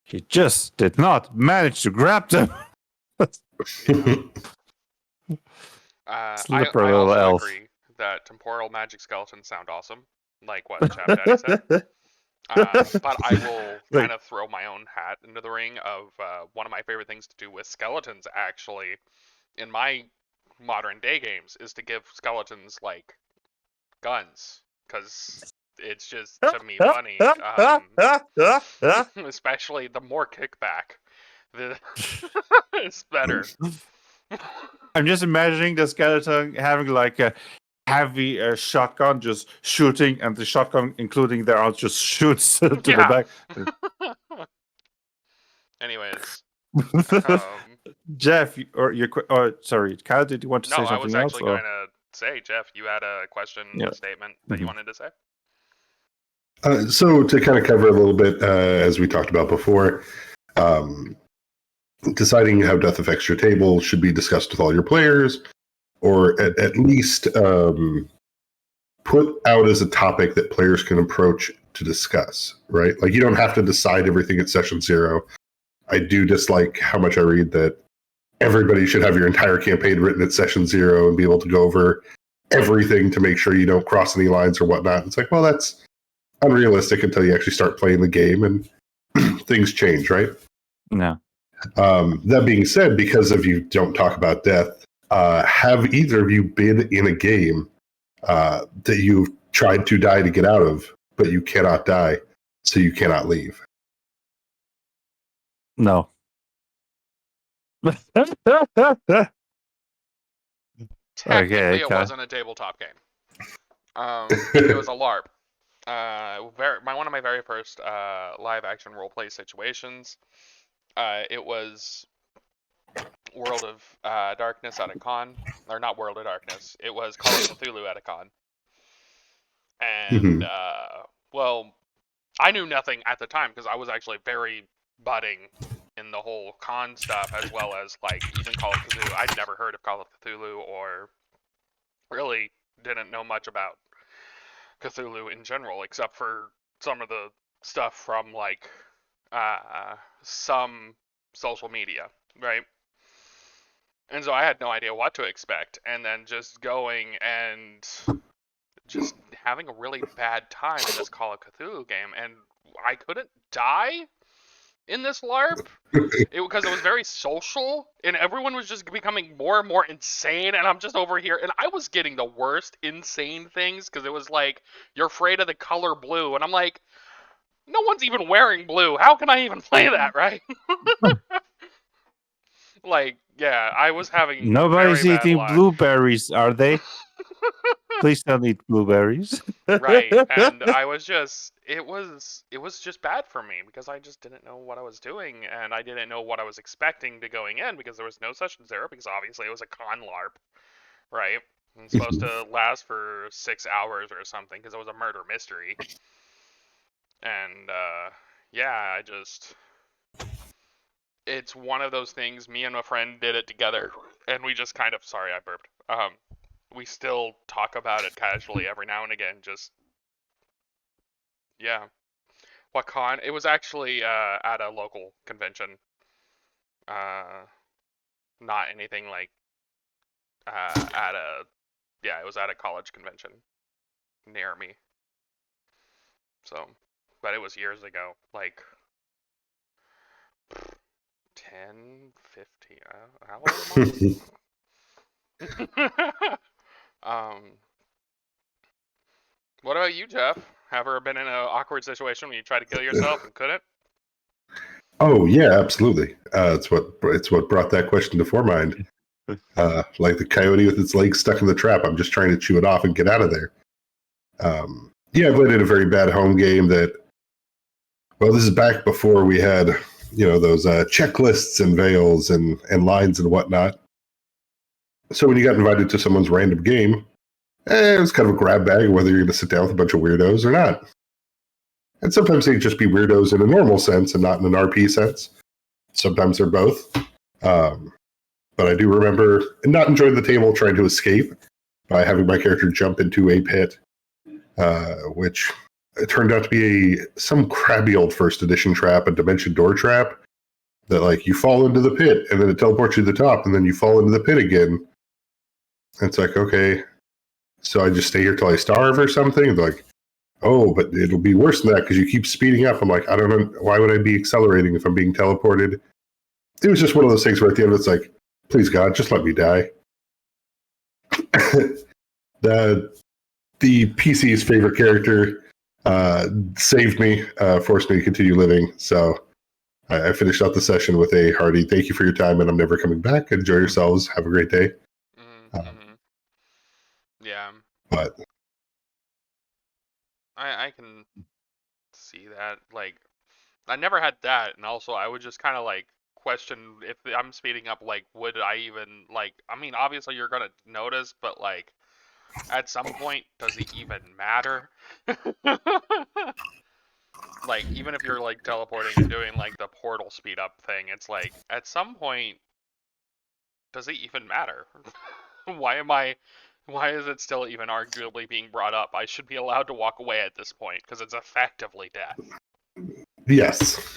he just did not manage to grab them. I little also elf. agree that temporal magic skeletons sound awesome, like what Chap Daddy said. But I will kind of throw my own hat into the ring of one of my favorite things to do with skeletons, actually, in my modern day games, is to give skeletons, like, guns. Because it's just, to me, funny. Especially the more kickback, it's better. I'm just imagining the skeleton having like a heavy shotgun just shooting, and the shotgun, including their arms, just shoots to the back. Anyways, Jeff, sorry, Kyle, did you want to say something else? No, I was actually going to say, Jeff, you had a question, a statement that you wanted to say? So to kind of cover a little bit, as we talked about before, deciding how death affects your table should be discussed with all your players, or at least put out as a topic that players can approach to discuss, right? Like, you don't have to decide everything at session 0. I do dislike how much I read that everybody should have your entire campaign written at session 0 and be able to go over everything to make sure you don't cross any lines or whatnot. It's like, well, that's unrealistic until you actually start playing the game and things change, right? No. That being said, because of you don't talk about death, have either of you been in a game that you've tried to die to get out of, but you cannot die, so you cannot leave? No. Technically, it wasn't a tabletop game. It was a LARP. One of my very first live action roleplay situations. It was World of Darkness at a con, or not World of Darkness. It was Call of Cthulhu at a con, and well, I knew nothing at the time because I was actually very budding in the whole con stuff, as well as like even Call of Cthulhu. I'd never heard of Call of Cthulhu, or really didn't know much about Cthulhu in general, except for some of the stuff from like some social media, right? And so I had no idea what to expect, and then just going and just having a really bad time in this Call of Cthulhu game, and I couldn't die in this LARP because it was very social, and everyone was just becoming more and more insane, and I'm just over here, and I was getting the worst insane things because it was like, you're afraid of the color blue, and I'm like, no one's even wearing blue. How can I even play that, right? Like, yeah, I was having Nobody's very bad eating luck. blueberries, are they? Please don't eat blueberries. Right, and I was just, it was just bad for me because I just didn't know what I was doing, and I didn't know what I was expecting to going in because there was no session 0 because obviously it was a con LARP, right? It's supposed to last for 6 hours or something because it was a murder mystery. And yeah, it's one of those things. Me and my friend did it together, and we just kind of, sorry, I burped. We still talk about it casually every now and again. Just, yeah. What con? It was actually at a local convention. Not anything like it was at a college convention near me. So, but it was years ago, like 10, 15, how old am I? What about you, Jeff? Ever been in an awkward situation when you tried to kill yourself and couldn't? Oh yeah, absolutely. It's what brought that question to foremind. Like the coyote with its legs stuck in the trap. I'm just trying to chew it off and get out of there. Yeah, I played in a very bad home game that. Well, this is back before we had, those checklists and veils and lines and whatnot. So when you got invited to someone's random game, it was kind of a grab bag whether you're going to sit down with a bunch of weirdos or not. And sometimes they just be weirdos in a normal sense and not in an RP sense. Sometimes they're both. But I do remember not enjoying the table trying to escape by having my character jump into a pit, which it turned out to be some crabby old first edition trap, a dimension door trap, that like you fall into the pit and then it teleports you to the top and then you fall into the pit again. And it's like, okay, so I just stay here till I starve or something? They're like, oh, but it'll be worse than that because you keep speeding up. I'm like, I don't know. Why would I be accelerating if I'm being teleported? It was just one of those things where at the end it's like, please God, just let me die. The PC's favorite character saved me, forced me to continue living. So I finished out the session with a hearty thank you for your time and I'm never coming back. Enjoy yourselves. Have a great day. Yeah. But I can see that. Like, I never had that, and also I would just kind of like question if I'm speeding up. Like, would I even like? I mean, obviously you're gonna notice, but like, at some point, does it even matter? Like, even if you're like teleporting and doing like the portal speed up thing, it's like at some point, does it even matter? Why is it still even arguably being brought up? I should be allowed to walk away at this point because it's effectively death. yes.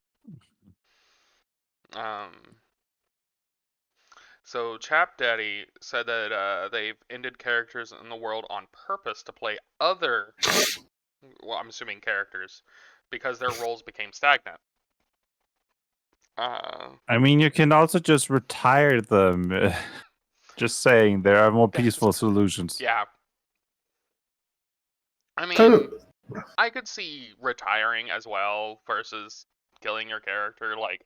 So Chap Daddy said that they've ended characters in the world on purpose to play other, well, I'm assuming characters, because their roles became stagnant. I mean, you can also just retire them. Just saying, there are more peaceful solutions. Yeah. I mean, I could see retiring as well versus killing your character. Like,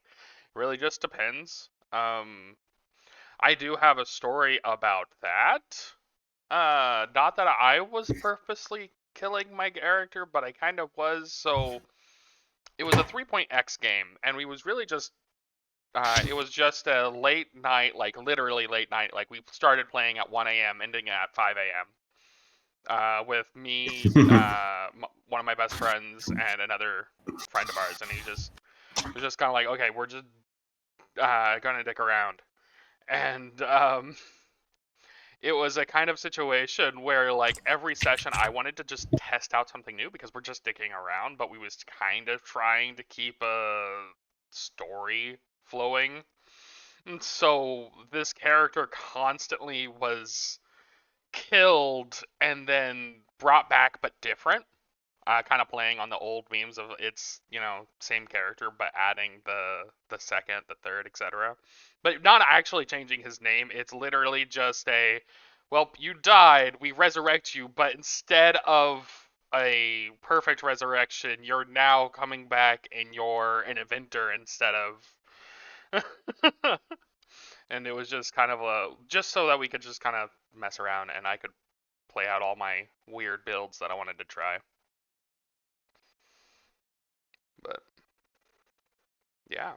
really just depends. I do have a story about that. Not that I was purposely killing my character, but I kind of was. So it was a 3.x game, and we was really just it was just a late night, like literally late night. Like we started playing at 1 a.m., ending at 5 a.m. With me, one of my best friends, and another friend of ours, and it was just kind of like, okay, we're just gonna dick around, and it was a kind of situation where like every session I wanted to just test out something new because we're just dicking around, but we was kind of trying to keep a story flowing. And so this character constantly was killed and then brought back but different. Kind of playing on the old memes of it's, same character but adding the second, the third, etc. But not actually changing his name. It's literally just well, you died, we resurrect you, but instead of a perfect resurrection, you're now coming back and you're an inventor instead of and it was just kind of just so that we could just kind of mess around and I could play out all my weird builds that I wanted to try. But yeah.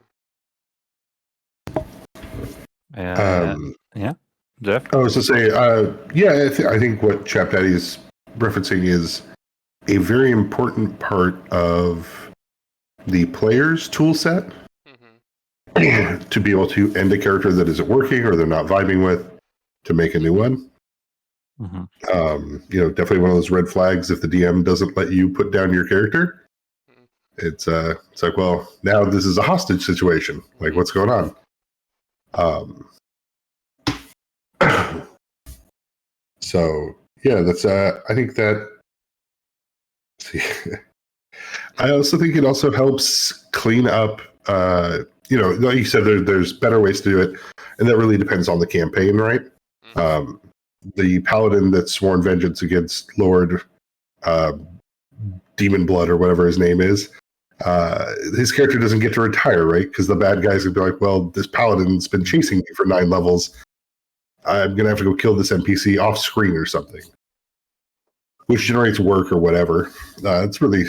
Yeah, Jeff? I was to say, I think what Chap Daddy is referencing is a very important part of the player's tool set to be able to end a character that isn't working or they're not vibing with to make a new one. Definitely one of those red flags if the DM doesn't let you put down your character. It's like, well, now this is a hostage situation. Like, what's going on? So yeah, that's I think that. See, I also think it also helps clean up. Like you said, there's better ways to do it, and that really depends on the campaign, right? The paladin that's sworn vengeance against Lord Demon Blood or whatever his name is, his character doesn't get to retire, right? Because the bad guys would be like, well, this paladin's been chasing me for 9 levels. I'm going to have to go kill this NPC off screen or something, which generates work or whatever. It's really,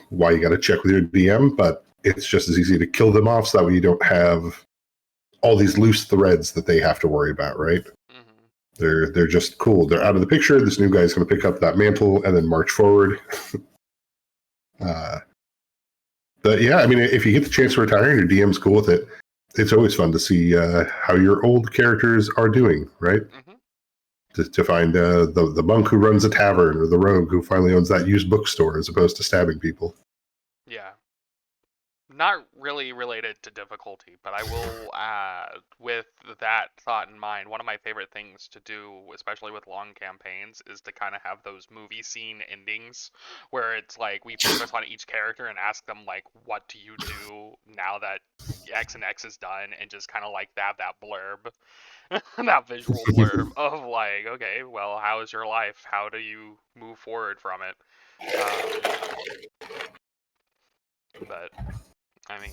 why you got to check with your DM, but it's just as easy to kill them off so that way you don't have all these loose threads that they have to worry about, right? Mm-hmm. They're just cool. They're out of the picture. This new guy's going to pick up that mantle and then march forward. But yeah, I mean, if you get the chance to retire and your DM's cool with it, it's always fun to see how your old characters are doing, right? Mm-hmm. To find the monk who runs a tavern or the rogue who finally owns that used bookstore as opposed to stabbing people. Yeah. Not really related to difficulty, but I will, with that thought in mind, one of my favorite things to do, especially with long campaigns, is to kind of have those movie scene endings where it's like we focus on each character and ask them, like, what do you do now that X and X is done, and just kind of like that blurb, that visual blurb of like, okay, well, how is your life? How do you move forward from it? But I mean,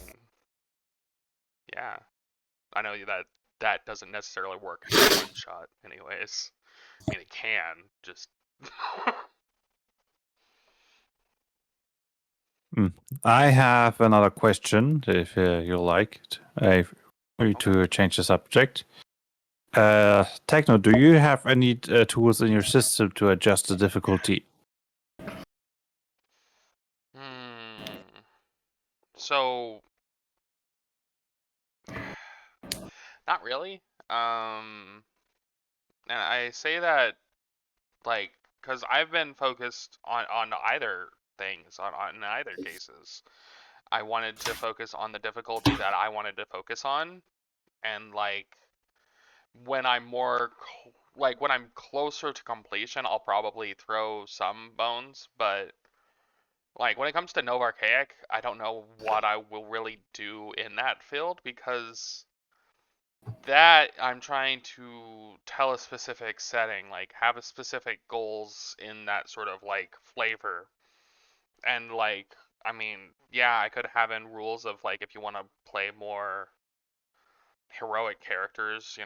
yeah, I know that doesn't necessarily work in one shot anyways. I mean, it can, just... I have another question, if you like to change the subject. Techno, do you have any tools in your system to adjust the difficulty? So, not really. And I say that, like, because I've been focused on either things, on either cases. I wanted to focus on the difficulty that I wanted to focus on, and like when I'm when I'm closer to completion, I'll probably throw some bones, but like when it comes to Nova Archaic, I don't know what I will really do in that field, because that I'm trying to tell a specific setting, like have a specific goals in that sort of like flavor. And like, I mean, yeah, I could have in rules of like, if you want to play more heroic characters,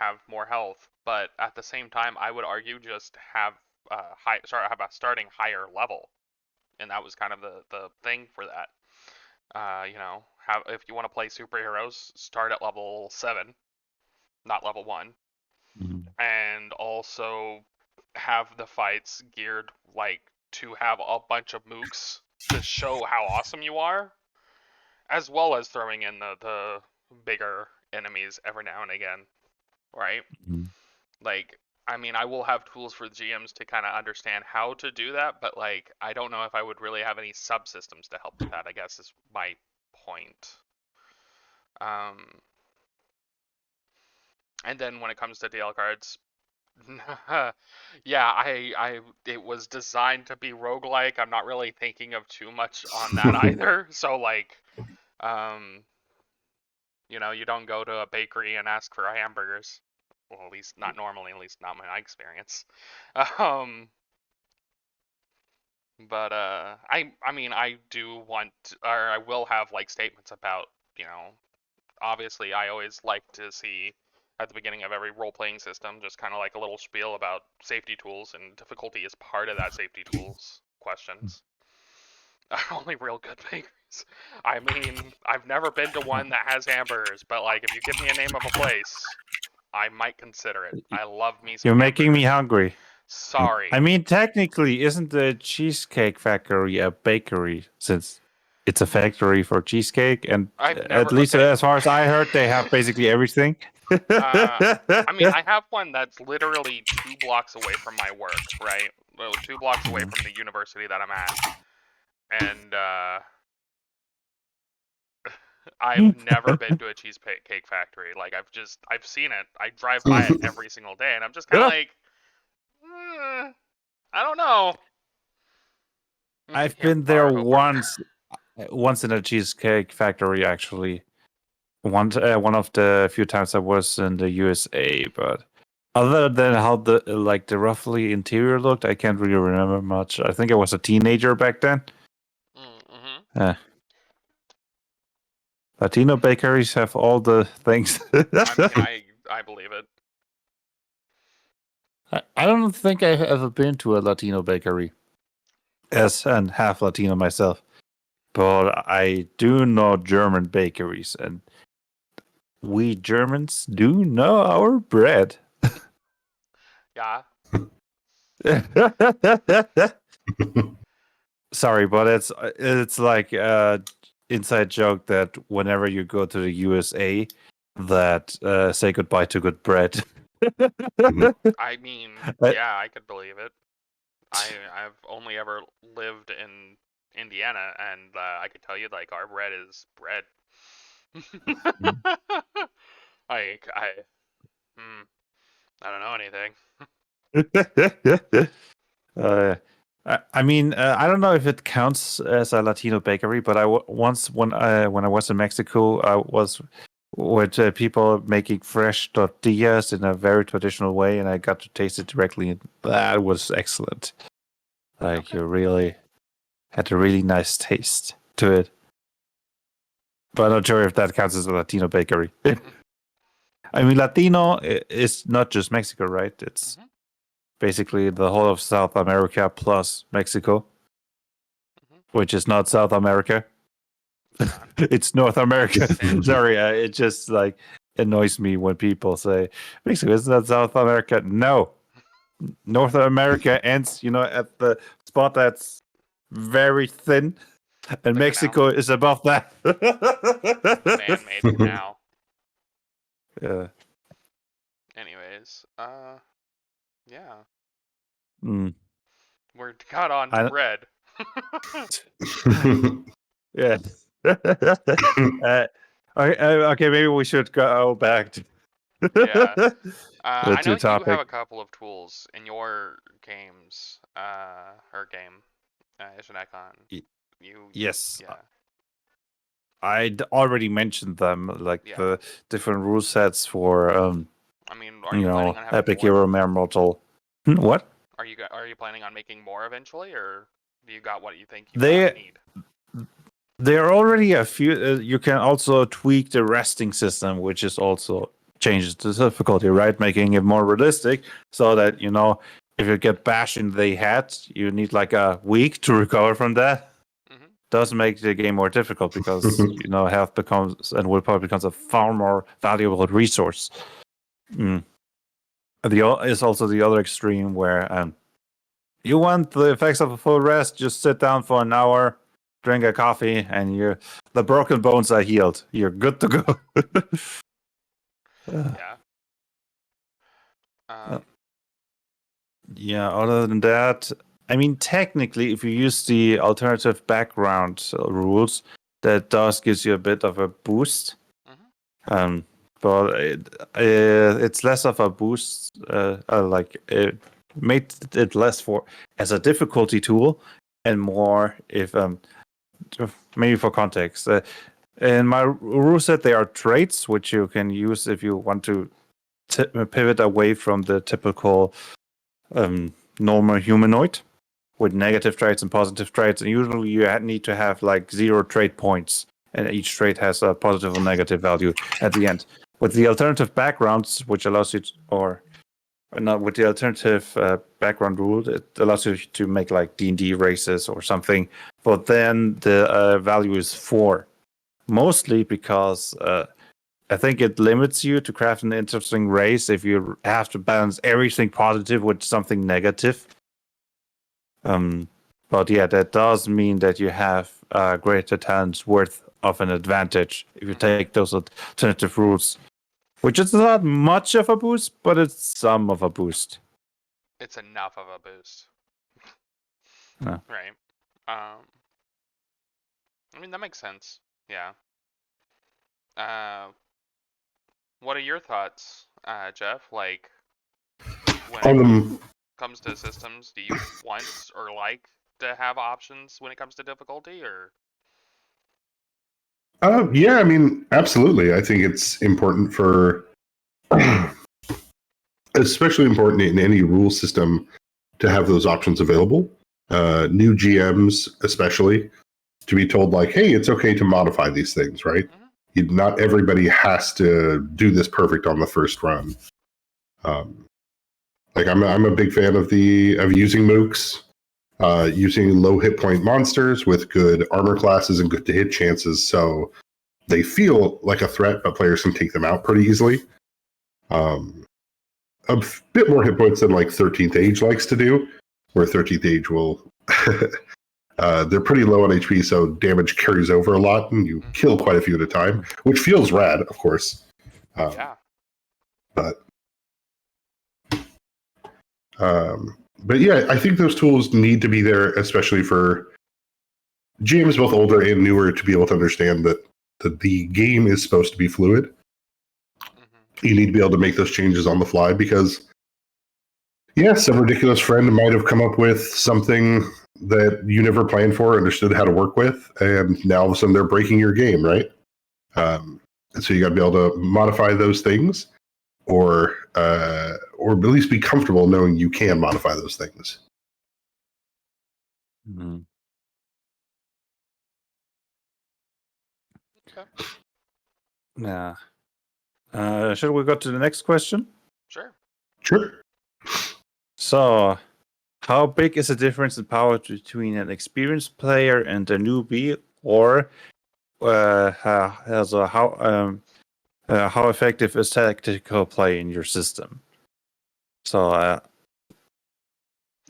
have more health, but at the same time, I would argue just have have a starting higher level, and that was kind of the thing for that. Have, if you want to play superheroes, start at level 7, not level 1, and also have the fights geared like to have a bunch of mooks to show how awesome you are, as well as throwing in the bigger enemies every now and again, right? Like, I mean, I will have tools for GMs to kind of understand how to do that, but like, I don't know if I would really have any subsystems to help with that, I guess is my point. And then when it comes to DL cards, yeah, it was designed to be roguelike. I'm not really thinking of too much on that either. So like, you don't go to a bakery and ask for hamburgers. Well, at least not normally, at least not my experience. But I mean, I do want, or I will have like statements about, obviously I always like to see at the beginning of every role-playing system just kind of like a little spiel about safety tools, and difficulty is part of that safety tools questions. Only real good bakeries. I mean, I've never been to one that has hamburgers, but like if you give me a name of a place, I might consider it. I love me some You're making me hamburgers. hungry. Sorry. I mean, technically, isn't the Cheesecake Factory a bakery, since it's a factory for cheesecake? And at least as far as I heard, they have basically everything. I mean, I have one that's literally 2 blocks away from my work, right? Well, 2 blocks away from the university that I'm at. And I've never been to a cheesecake factory. Like, I've seen it. I drive by it every single day, and I'm just kind of like, I don't know. I've been there once in a cheesecake factory, actually. One of the few times I was in the USA, but Other than how the roughly interior looked, I can't really remember much. I think I was a teenager back then. Mm-hmm. Latino bakeries have all the things. I mean, I believe it. I don't think I've ever been to a Latino bakery, as and half Latino myself. But I do know German bakeries, and we Germans do know our bread. Yeah. Sorry, but it's like inside joke that whenever you go to the USA, that say goodbye to good bread. I mean, yeah, I could believe it. I've only ever lived in Indiana, and I could tell you, like, our bread is bread. Like, I don't know anything. I mean, I don't know if it counts as a Latino bakery, but once when I was in Mexico, I was with people making fresh tortillas in a very traditional way, and I got to taste it directly, and that was excellent. Like Okay. you really had a really nice taste to it. But I'm not sure if that counts as a Latino bakery. I mean, Latino is not just Mexico, right? It's basically the whole of South America plus Mexico, which is not South America. It's North America. Sorry, it just like annoys me when people say Mexico isn't that South America. No, North America ends, at the spot that's very thin, and Mexico is above that. Man-made canal. Yeah. Anyways, yeah. We're got on to bread. Yeah. Okay, maybe we should go back to Yeah. I know topic. you have a couple of tools in your games, or game, Ishinekon. Yes. Yeah. I'd already mentioned them, like Yeah. the different rule sets for, I mean, are you planning on having Epic more? Hero Memorable. What? Are you planning on making more eventually, or do you got what you think you They need? there are already a few. You can also tweak the resting system, which is also changes the difficulty, right? Making it more realistic, so that if you get bashed in the head, you need like a week to recover from that. Does make the game more difficult because health becomes and willpower becomes a far more valuable resource. Is also the other extreme where you want the effects of a full rest, just sit down for an hour, drink a coffee, and the broken bones are healed. You're good to go. Yeah. Yeah, other than that, I mean, technically, if you use the alternative background rules, that does gives you a bit of a boost. But it's less of a boost. Like it made it less for as a difficulty tool, and more if maybe for context. In my rule set, there are traits which you can use if you want to pivot away from the typical normal humanoid with negative traits and positive traits. And usually you need to have like 0 trait points, and each trait has a positive or negative value at the end. With the alternative backgrounds, which allows you with the alternative background rule, it allows you to make like D&D races or something, but then the value is 4, mostly because I think it limits you to craft an interesting race if you have to balance everything positive with something negative. But yeah, that does mean that you have greater talent's worth of an advantage if you take those alternative rules, which is not much of a boost, but it's some of a boost. It's enough of a boost. Yeah. Right. I mean, that makes sense. Yeah. What are your thoughts, Jeff? Like, when it comes to systems, do you want or like to have options when it comes to difficulty, or? Yeah, I mean, absolutely. I think it's important for especially important in any rule system to have those options available. New GMs, especially, to be told like, hey, it's okay to modify these things, right? Not everybody has to do this perfect on the first run. Like I'm a big fan of using mooks, using low hit point monsters with good armor classes and good to hit chances, so they feel like a threat, but players can take them out pretty easily. A bit more hit points than like 13th Age likes to do, where 13th Age will they're pretty low on HP, so damage carries over a lot, and you kill quite a few at a time, which feels rad, of course. Yeah. But yeah, I think those tools need to be there, especially for GMs both older and newer, to be able to understand that the game is supposed to be fluid. You need to be able to make those changes on the fly, because yeah, some ridiculous friend might have come up with something that you never planned for, understood how to work with, and now all of a sudden they're breaking your game, right? So you got to be able to modify those things, or at least be comfortable knowing you can modify those things. Okay. Yeah. Should we go to the next question? Sure. So, how big is the difference in power between an experienced player and a newbie, or how effective is tactical play in your system? So,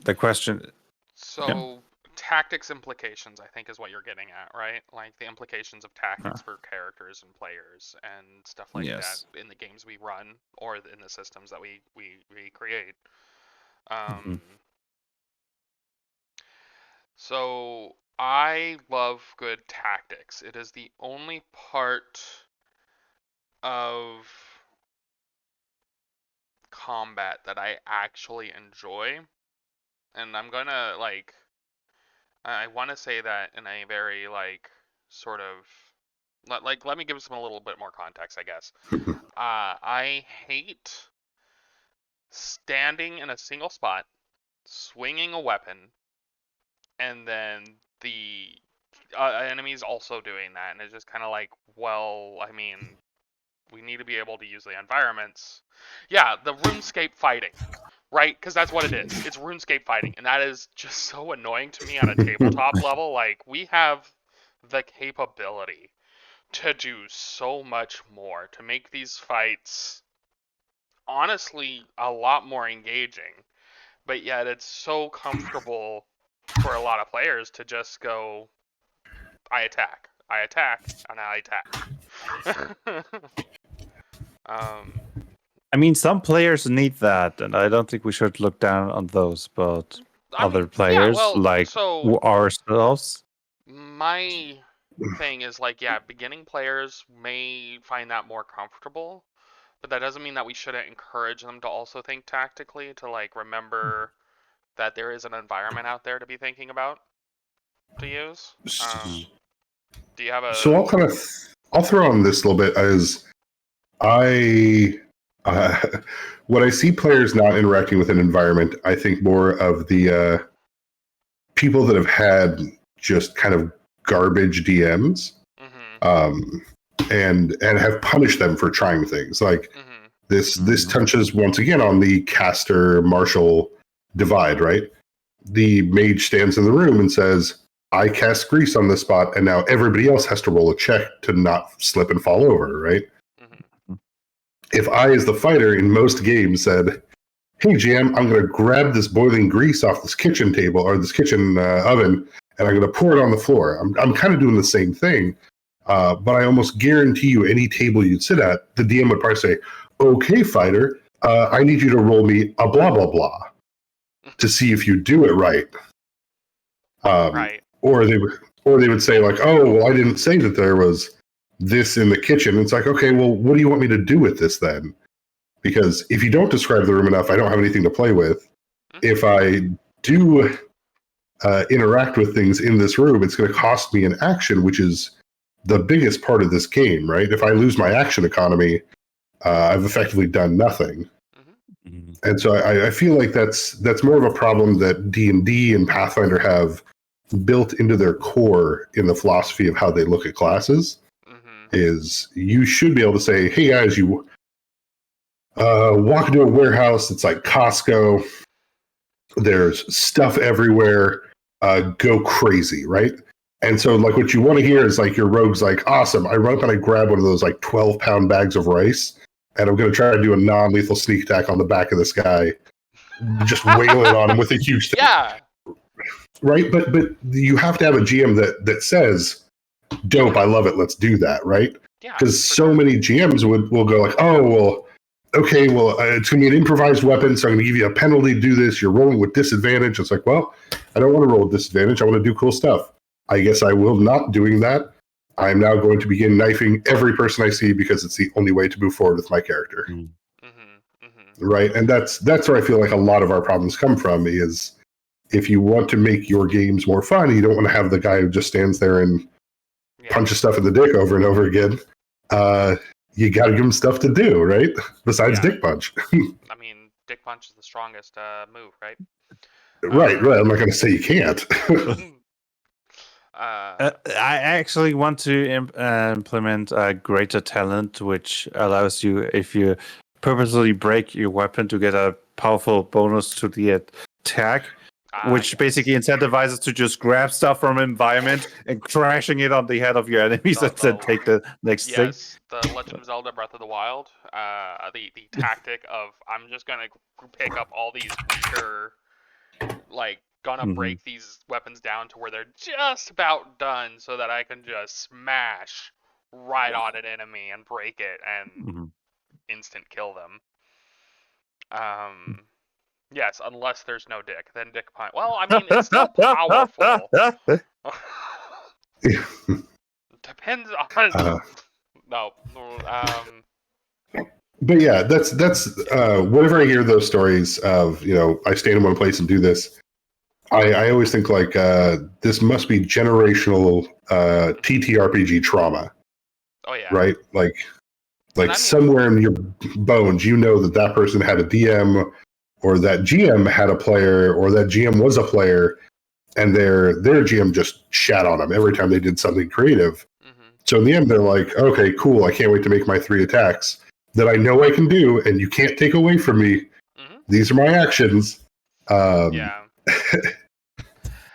the question. So, tactics implications, I think, is what you're getting at, right? Like the implications of tactics for characters and players and stuff like that in the games we run or in the systems that we create. So I love good tactics. It is the only part of combat that I actually enjoy. And I'm gonna I want to say that in a very sort of let me give some a little bit more context, I guess. I hate standing in a single spot, swinging a weapon, and then the enemy's also doing that, and it's just kind of like, well, I mean, we need to be able to use the environments. Yeah, the RuneScape fighting. Right? Because that's what it is. It's RuneScape fighting. And that is just so annoying to me on a tabletop level. Like, we have the capability to do so much more, to make these fights, honestly, a lot more engaging. But yet, it's so comfortable for a lot of players to just go, I attack, and I attack. I mean, some players need that, and I don't think we should look down on those, but other players, ourselves. My thing is beginning players may find that more comfortable, but that doesn't mean that we shouldn't encourage them to also think tactically, to remember that there is an environment out there to be thinking about to use. Do you have a... So I'll throw on this a little bit as when I see players not interacting with an environment, I think more of the people that have had just kind of garbage DMs, and have punished them for trying things. Like this touches once again on the caster martial divide, right? The mage stands in the room and says, I cast grease on this spot, and now everybody else has to roll a check to not slip and fall over, right? If I, as the fighter in most games, said, hey, GM, I'm going to grab this boiling grease off this kitchen table or this kitchen oven, and I'm going to pour it on the floor. I'm kind of doing the same thing, but I almost guarantee you any table you'd sit at, the DM would probably say, okay, fighter, I need you to roll me a blah, blah, blah to see if you do it right. Right. Or they would say like, oh, well, I didn't say that there was this in the kitchen. It's like, okay, well, what do you want me to do with this then? Because if you don't describe the room enough, I don't have anything to play with. If I do interact with things in this room, it's going to cost me an action, which is the biggest part of this game, right? If I lose my action economy, I've effectively done nothing. Mhm. And so I feel like that's more of a problem that D&D and Pathfinder have built into their core in the philosophy of how they look at classes. Mm-hmm. Is you should be able to say, hey guys, you walk into a warehouse, it's like Costco, there's stuff everywhere, go crazy, right? And so like what you want to hear is like your rogue's like, awesome, I run up and I grab one of those like 12-pound bags of rice, and I'm going to try to do a non-lethal sneak attack on the back of this guy, just wailing on him with a huge thing. Yeah. Right? But you have to have a GM that says, dope, I love it, let's do that, right? Yeah. Because for so sure. many GMs will go like, oh, well, okay, well, it's going to be an improvised weapon, so I'm going to give you a penalty to do this. You're rolling with disadvantage. It's like, well, I don't want to roll with disadvantage. I want to do cool stuff. I guess I will not doing that. I'm now going to begin knifing every person I see because it's the only way to move forward with my character. Mm. Mm-hmm. Mm-hmm. Right? And that's where I feel like a lot of our problems come from is if you want to make your games more fun, you don't want to have the guy who just stands there and Yeah. punches stuff in the dick over and over again. You got to give him stuff to do, right? Besides Yeah. dick punch. I mean, dick punch is the strongest move, right? Right. I'm not going to say you can't. I actually want to implement a greater talent, which allows you, if you purposely break your weapon, to get a powerful bonus to the attack, which yes. basically incentivizes to just grab stuff from environment and crashing it on the head of your enemies The- and then the- take the next thing. Yes, the Legend of Zelda Breath of the Wild, the tactic of I'm just gonna pick up all these weaker, like gonna Mhm. break these weapons down to where they're just about done, so that I can just smash right on an enemy and break it and Mhm. instant kill them. Yes, unless there's no dick, then dick punch. Well, I mean, it's still powerful. Depends on. Uh, No. but yeah, that's whenever I hear those stories of, I stay in one place and do this, I always think like this must be generational TTRPG trauma, Oh yeah. right? Like And I mean, somewhere in your bones, that person had a DM or that GM had a player or that GM was a player, and their GM just shat on them every time they did something creative. mhm. So in the end, they're like, okay, cool, I can't wait to make my 3 attacks that I know I can do, and you can't take away from me. Mhm. These are my actions. Yeah.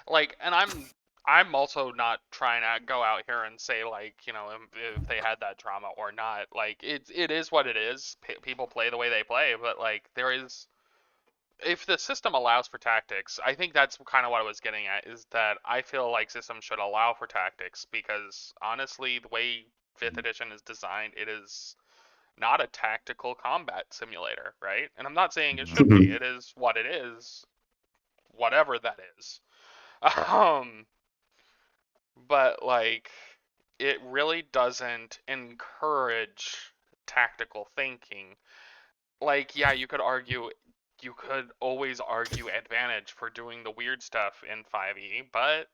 Like, and I'm also not trying to go out here and say like, if they had that trauma or not. Like, it is what it is. People play the way they play, but like there is, if the system allows for tactics, I think that's kind of what I was getting at, is that I feel like systems should allow for tactics, because honestly, the way 5th edition is designed, it is not a tactical combat simulator, right? And I'm not saying it should be. Mhm. It is what it is, whatever that is. Um, but like, it really doesn't encourage tactical thinking. Like, yeah, you could always argue advantage for doing the weird stuff in 5e, but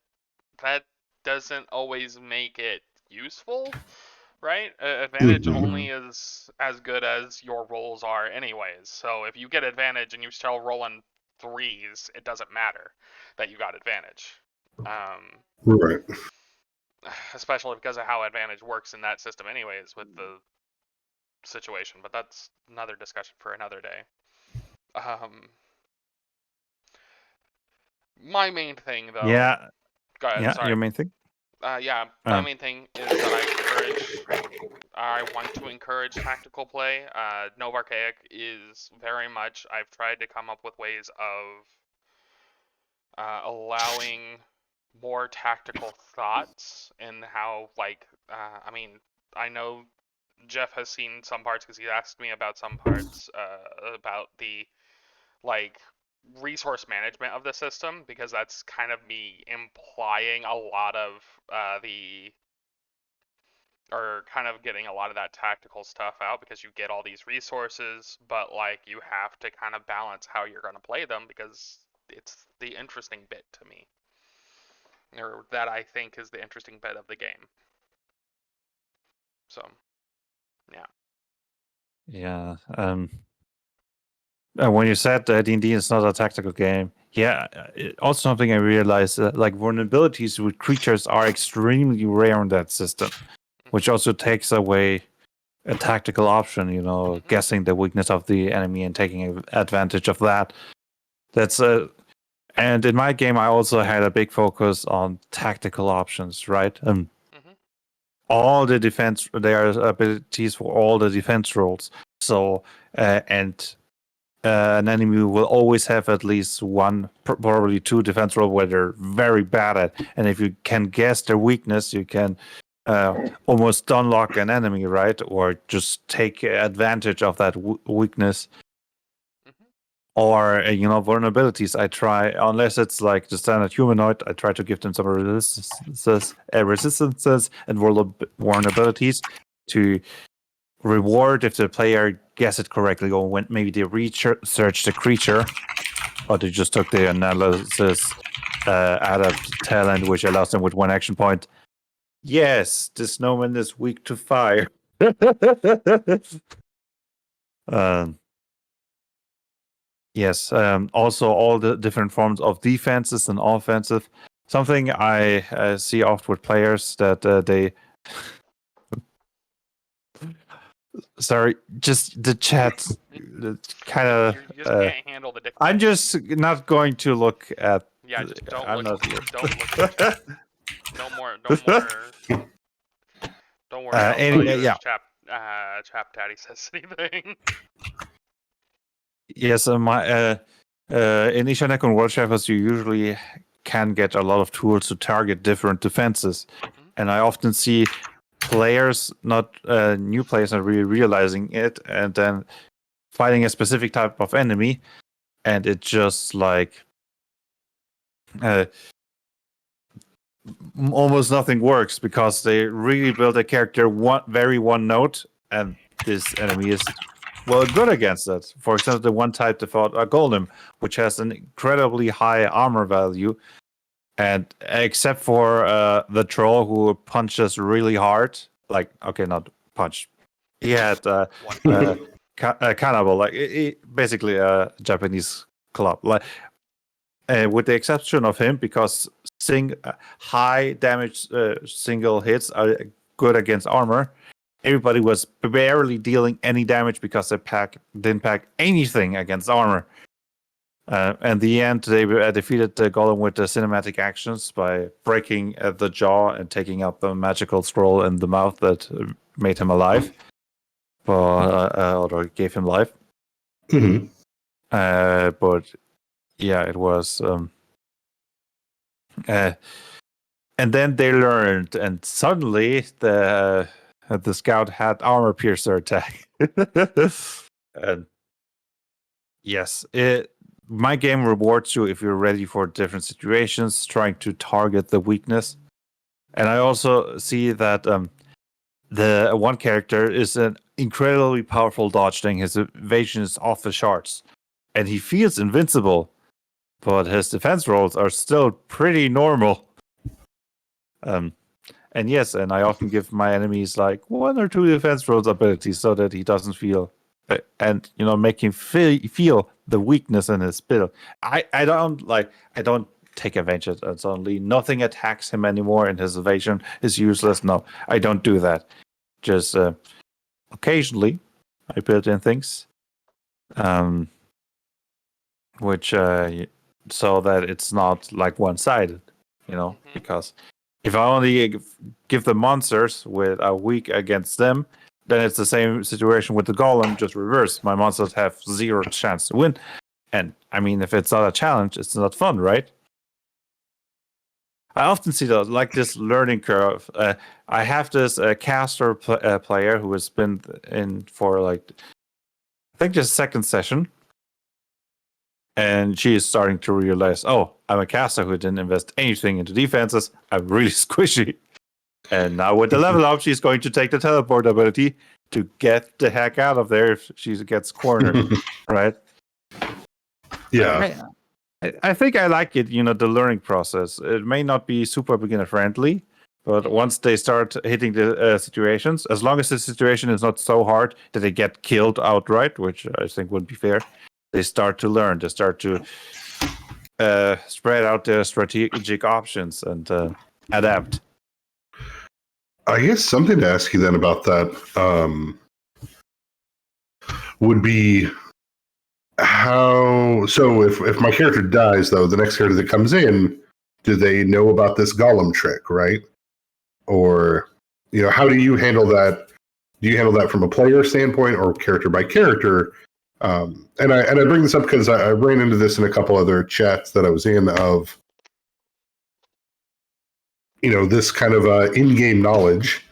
that doesn't always make it useful, right? Advantage Mhm. only is as good as your rolls are anyways. So if you get advantage and you still rolling 3s, it doesn't matter that you got advantage. Right. Especially because of how advantage works in that system anyways with the situation, but that's another discussion for another day. My main thing though. Yeah, Go ahead. yeah, Sorry. your main thing. Yeah, my main thing is that I want to encourage tactical play. Nova Archaic is very much, I've tried to come up with ways of allowing more tactical thoughts and how, like, I mean, I know Jeff has seen some parts because he asked me about some parts about the, like, resource management of the system, because that's kind of me implying a lot of or kind of getting a lot of that tactical stuff out, because you get all these resources, but like you have to kind of balance how you're going to play them, because it's the interesting bit to me, or that I think is the interesting bit of the game. So, yeah. Yeah. When you said D&D is not a tactical game, yeah, also something I realized, like vulnerabilities with creatures are extremely rare in that system, which also takes away a tactical option, guessing the weakness of the enemy and taking advantage of that. That's and in my game, I also had a big focus on tactical options, right? All the defense, there are abilities for all the defense roles. So, and an enemy will always have at least one, probably two defense roles where they're very bad at. And if you can guess their weakness, you can almost unlock an enemy, right? Or just take advantage of that weakness. Or, vulnerabilities. I try, unless it's like the standard humanoid, I try to give them some resistances and vulnerabilities to reward if the player guess it correctly, or when maybe they research the creature, or they just took the analysis out of talent, which allows them with one action point. Yes, this snowman is weak to fire. Yes, also all the different forms of defenses and offensive. Something I see oft with players that they... Sorry, just the chat kind of... You just can't handle the dictation. I'm just not going to look at... Yeah, just don't I'm look. not here. Don't look. At no more. Don't worry. I'll tell you if Chap Daddy says anything. Yes, in Ishanek and World Shepherds, you usually can get a lot of tools to target different defenses. And I often see players, new players, not really realizing it, and then fighting a specific type of enemy, and it just like almost nothing works because they really build a character very one note, and this enemy is good against that. For example, the one type default, a golem, which has an incredibly high armor value, and except for the troll who punches really hard, not punch. He had cannibal, basically a Japanese club. With the exception of him, because high damage single hits are good against armor. Everybody was barely dealing any damage because they didn't pack anything against armor. In the end, they defeated the golem with the cinematic actions by breaking the jaw and taking out the magical scroll in the mouth that made him alive, or gave him life. But yeah, it was. And then they learned, and suddenly the scout had armor piercer attack. And yes, my game rewards you if you're ready for different situations, trying to target the weakness. And I also see that the one character is an incredibly powerful dodge thing. His evasion is off the charts, and he feels invincible, but his defense rolls are still pretty normal. And yes, and I often give my enemies like 1 or 2 defense rolls abilities so that he doesn't feel, and make him feel the weakness in his build. I don't take advantage and suddenly nothing attacks him anymore and his evasion is useless. No, I don't do that. Just occasionally I build in things, which so that it's not like one-sided, because if I only give the monsters with a weak against them, then it's the same situation with the golem, just reverse. My monsters have 0 chance to win. And I mean, if it's not a challenge, it's not fun, right? I often see this learning curve. I have this caster player who has been in for I think just second session. And she is starting to realize, oh, I'm a caster who didn't invest anything into defenses. I'm really squishy. And now with the level up, she's going to take the teleport ability to get the heck out of there if she gets cornered, right? Yeah. I think I like it, the learning process. It may not be super beginner friendly, but once they start hitting the situations, as long as the situation is not so hard that they get killed outright, which I think would be fair, they start to learn. They start to spread out their strategic options and adapt. I guess something to ask you then about that would be how. So if my character dies, though, the next character that comes in, do they know about this golem trick, right? Or how do you handle that? Do you handle that from a player standpoint or character by character? And I bring this up because I ran into this in a couple other chats that I was in of this kind of in-game knowledge.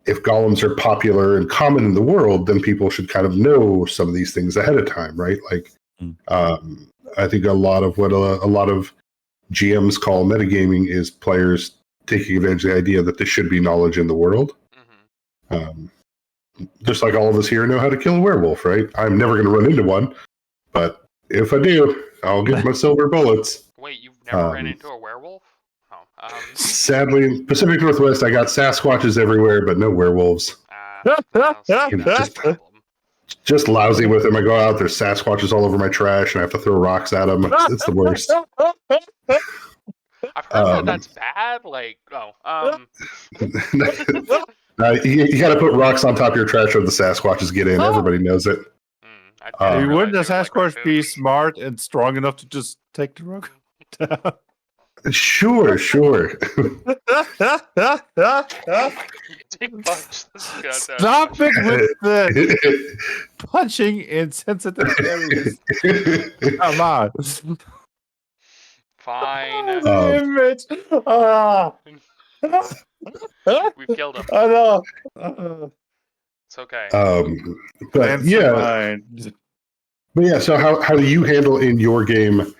If golems are popular and common in the world, then people should kind of know some of these things ahead of time, right? Like, I think a lot of what a lot of GMs call metagaming is players taking advantage of the idea that there should be knowledge in the world. Just like all of us here know how to kill a werewolf, right? I'm never going to run into one, but if I do, I'll get my silver bullets. Wait, you've never ran into a werewolf? Oh. Sadly, in Pacific Northwest, I got Sasquatches everywhere, but no werewolves. Just lousy with them. I go out, there's Sasquatches all over my trash, and I have to throw rocks at them. It's the worst. I've heard that's bad. Like, you got to put rocks on top of your trash so the Sasquatches get in. Everybody knows it. Wouldn't the Sasquatch be smart and strong enough to just take the rock down? Sure. Stop it with the punching in sensitive areas. Come on. Fine. Damn it. We've killed him. I know. It's okay. But yeah. So how do you handle in your game?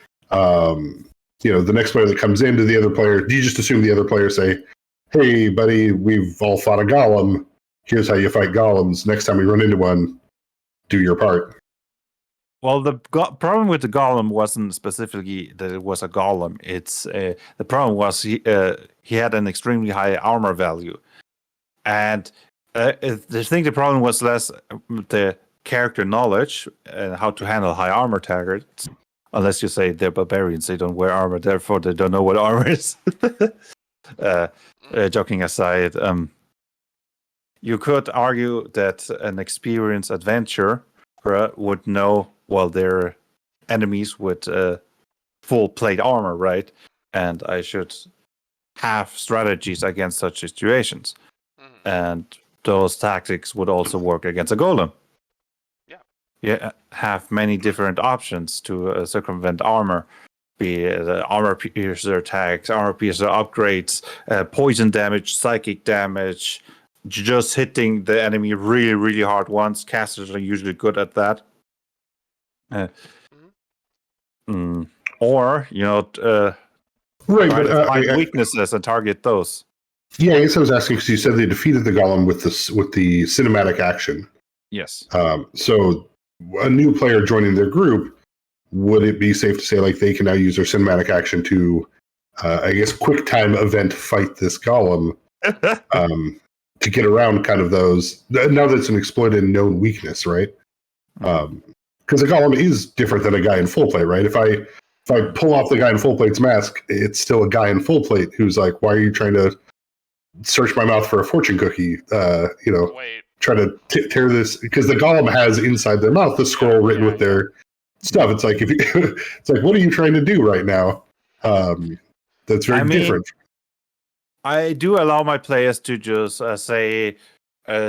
The next player that comes into the other player, do you just assume the other player say, "Hey, buddy, we've all fought a golem. Here's how you fight golems. Next time we run into one, do your part." Well, the problem with the golem wasn't specifically that it was a golem. It's the problem was he had an extremely high armor value, and the problem was less the character knowledge and how to handle high armor targets. Unless you say they're barbarians, they don't wear armor, therefore they don't know what armor is. Joking aside, you could argue that an experienced adventurer would know their enemies with full plate armor, right? And I should have strategies against such situations. And those tactics would also work against a golem. You have many different options to circumvent armor, be it armor piercer attacks, armor piercer upgrades, poison damage, psychic damage, just hitting the enemy really, really hard once. Casters are usually good at that. Or, find weaknesses and target those. Yeah, I guess I was asking because you said they defeated the golem with the cinematic action. Yes. So a new player joining their group, would it be safe to say like they can now use their cinematic action to, I guess, quick time event fight this golem to get around kind of those? Now that it's an exploited known weakness, right? Because a golem is different than a guy in full plate, right? If I pull off the guy in full plate's mask, it's still a guy in full plate who's like, "Why are you trying to search my mouth for a fortune cookie?" Wait. Try to tear this, because the golem has inside their mouth the scroll written with their stuff. It's like it's like, what are you trying to do right now? That's very different. I do allow my players to just say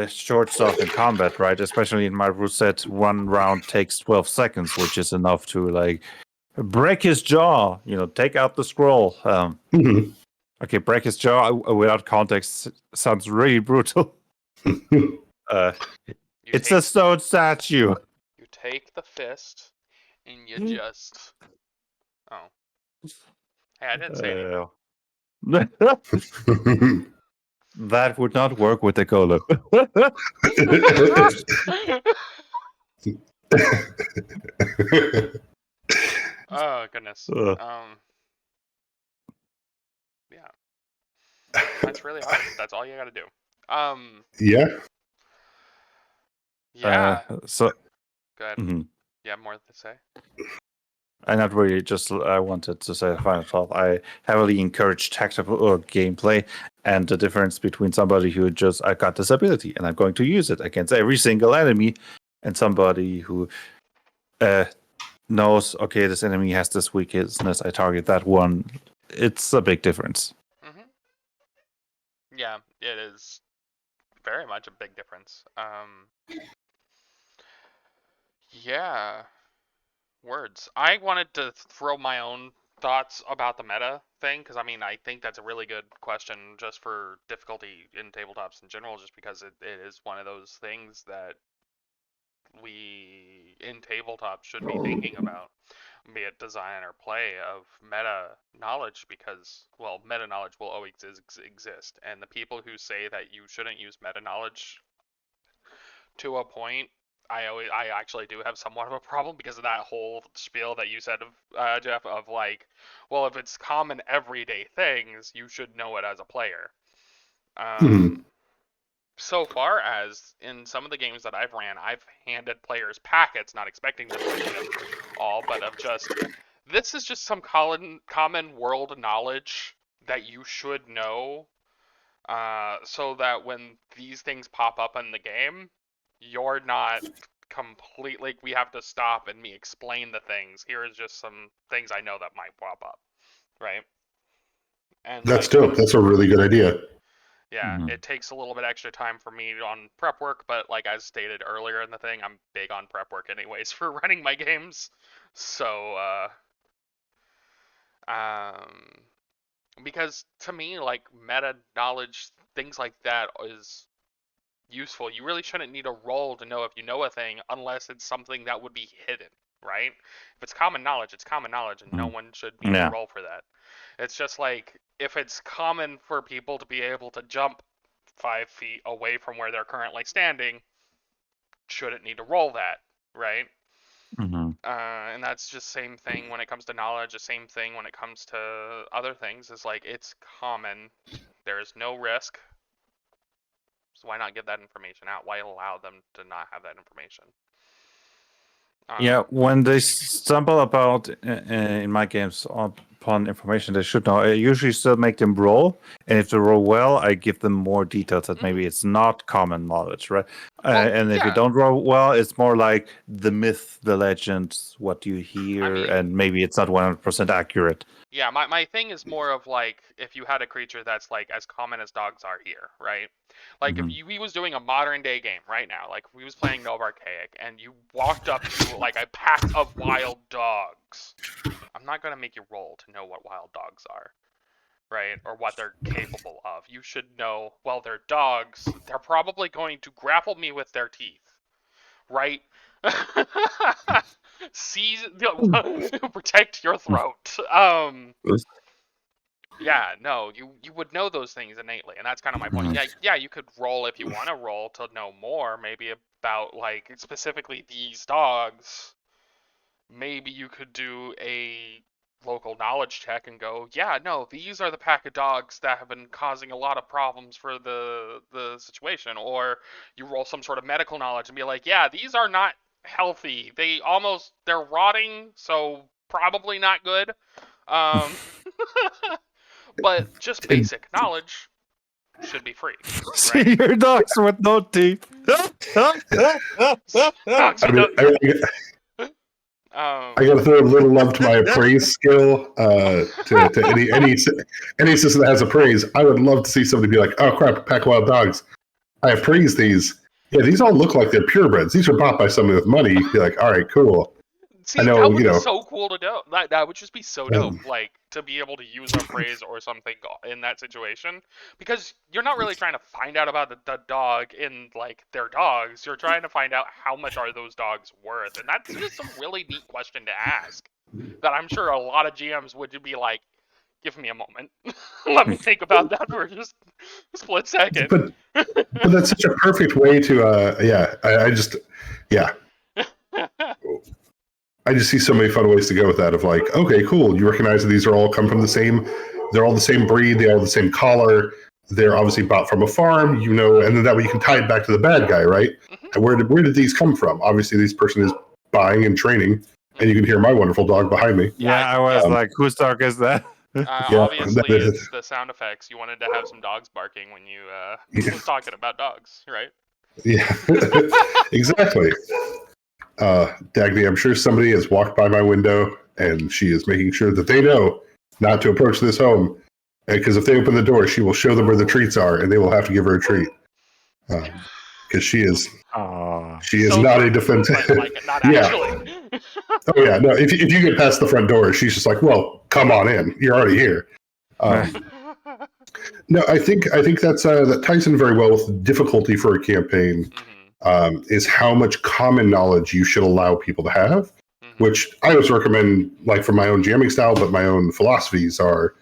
short stuff in combat, right? Especially in my rule set, one round takes 12 seconds, which is enough to break his jaw. Take out the scroll. Okay, break his jaw without context sounds really brutal. It's a stone statue. You take the fist and you just. Oh. Hey, I didn't say anything. That would not work with the golem. Oh goodness. Yeah. That's really hard. That's all you gotta do. Yeah. Yeah. So. Go ahead. You have more to say? I not really just I wanted to say the final thought. I heavily encourage tactical gameplay, and the difference between somebody who just I got this ability and I'm going to use it against every single enemy, and somebody who knows, okay, this enemy has this weakness, I target that one. It's a big difference. Mm-hmm. Yeah, it is very much a big difference. Yeah, words. I wanted to throw my own thoughts about the meta thing, because I mean, I think that's a really good question just for difficulty in tabletops in general, just because it is one of those things that we in tabletop should be thinking about, be it design or play, of meta knowledge, because, well, meta knowledge will always exist, and the people who say that you shouldn't use meta knowledge to a point, I actually do have somewhat of a problem because of that whole spiel that you said, of Jeff, of like, well, if it's common everyday things, you should know it as a player. So far as in some of the games that I've ran, I've handed players packets, not expecting them to read them all, but of just, this is just some common world knowledge that you should know, so that when these things pop up in the game, you're not completely, we have to stop and me explain the things. Here is just some things I know that might pop up, right? And That's dope. That's a really good idea. Yeah, it takes a little bit extra time for me on prep work, but like as stated earlier in the thing, I'm big on prep work anyways for running my games. So, because to me, like, meta knowledge, things like that is useful. You really shouldn't need a roll to know if you know a thing unless it's something that would be hidden, right? If it's common knowledge, it's common knowledge, and no one should need a roll for that. It's just like, if it's common for people to be able to jump 5 feet away from where they're currently standing, shouldn't need to roll that, right? And that's just same thing when it comes to knowledge, the same thing when it comes to other things, is like, it's common. There is no risk. So why not get that information out? Why allow them to not have that information? Yeah, when they stumble about in my games upon information they should know, I usually still make them roll, and if they roll well, I give them more details that maybe it's not common knowledge, right? And if you don't roll well, it's more like the myth, the legend, what you hear, and maybe it's not 100% accurate. Yeah, my thing is more of like, if you had a creature that's like as common as dogs are here, right? Like if we was doing a modern day game right now, like we was playing Nova Archaic, and you walked up to like a pack of wild dogs, I'm not gonna make you roll to know what wild dogs are, right? Or what they're capable of. You should know, well, they're dogs, they're probably going to grapple me with their teeth, right? Protect your throat. Yeah, no, you would know those things innately, and that's kind of my point. Yeah, you could roll if you want to roll to know more, maybe about like specifically these dogs. Maybe you could do a local knowledge check and go, yeah, no, these are the pack of dogs that have been causing a lot of problems for the situation. Or you roll some sort of medical knowledge and be like, yeah, these are not healthy. They're rotting, so probably not good. But just basic knowledge should be free. Right? See your dogs with no teeth. I got to throw a little love to my appraise skill. To any system that has appraise, I would love to see somebody be like, "Oh crap, a pack of wild dogs. I appraise these. Yeah, these all look like they're purebreds. These are bought by somebody with money." You'd be like, "All right, cool." See, that would be so cool to know. That would just be so dope, like, to be able to use appraise or something in that situation. Because you're not really trying to find out about the dog in, like, their dogs. You're trying to find out how much are those dogs worth. And that's just a really neat question to ask. That I'm sure a lot of GMs would be like, give me a moment. Let me think about that for just a split second. But that's such a perfect way to, I just see so many fun ways to go with that of like, okay, cool. You recognize that these are all come from they're all the same breed. They all have the same collar. They're obviously bought from a farm, and then that way you can tie it back to the bad guy, right? And where did these come from? Obviously, this person is buying and training, and you can hear my wonderful dog behind me. Yeah, I was like, whose dog is that? Obviously, that is- it's the sound effects. You wanted to have some dogs barking when you was talking about dogs, right? Yeah, exactly. Dagny, I'm sure somebody has walked by my window and she is making sure that they know not to approach this home. Because if they open the door, she will show them where the treats are and they will have to give her a treat. Because she is So not cute, a defensive. but, like, not Yeah. actually. Oh yeah, no. If you get past the front door, she's just like, "Well, come on in. You're already here." No, I think that's that ties in very well with difficulty for a campaign. Is how much common knowledge you should allow people to have, which I always recommend, like for my own jamming style, but my own philosophies are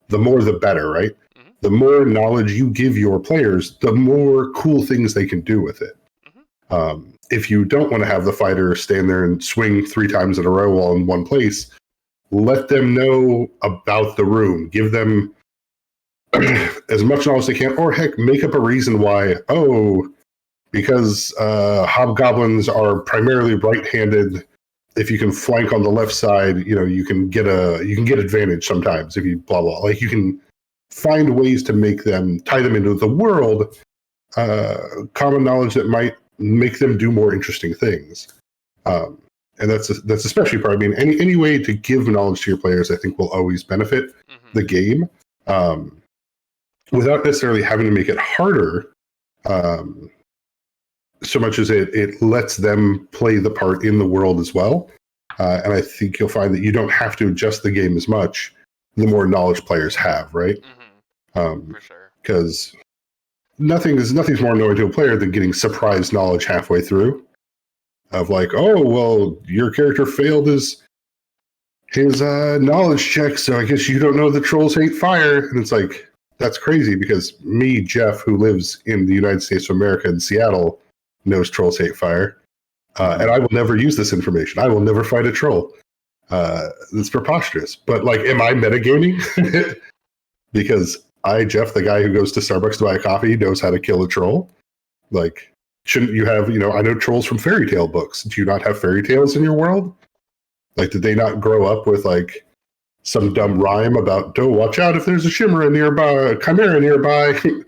the more the better, right? The more knowledge you give your players, the more cool things they can do with it. If you don't want to have the fighter stand there and swing 3 times in a row all in one place, let them know about the room. Give them as much knowledge as they can, or heck, make up a reason why. Oh, because hobgoblins are primarily right-handed. If you can flank on the left side, you can get advantage sometimes. If you blah blah, like you can find ways to tie them into the world. Common knowledge that might make them do more interesting things, and that's especially part. I mean, any way to give knowledge to your players, I think, will always benefit the game, without necessarily having to make it harder. So much as it lets them play the part in the world as well. And I think you'll find that you don't have to adjust the game as much the more knowledge players have, right? For sure. Because nothing's more annoying to a player than getting surprise knowledge halfway through. Of like, oh, well, your character failed his knowledge check, so I guess you don't know the trolls hate fire. And it's like, that's crazy, because me, Jeff, who lives in the United States of America in Seattle, knows trolls hate fire. And I will never use this information. I will never fight a troll. It's preposterous. But, like, am I metagaming? Because I, Jeff, the guy who goes to Starbucks to buy a coffee, knows how to kill a troll. Like, shouldn't you have, I know trolls from fairy tale books. Do you not have fairy tales in your world? Like, did they not grow up with, like, some dumb rhyme about, oh, watch out if there's a chimera nearby, a chimera nearby? You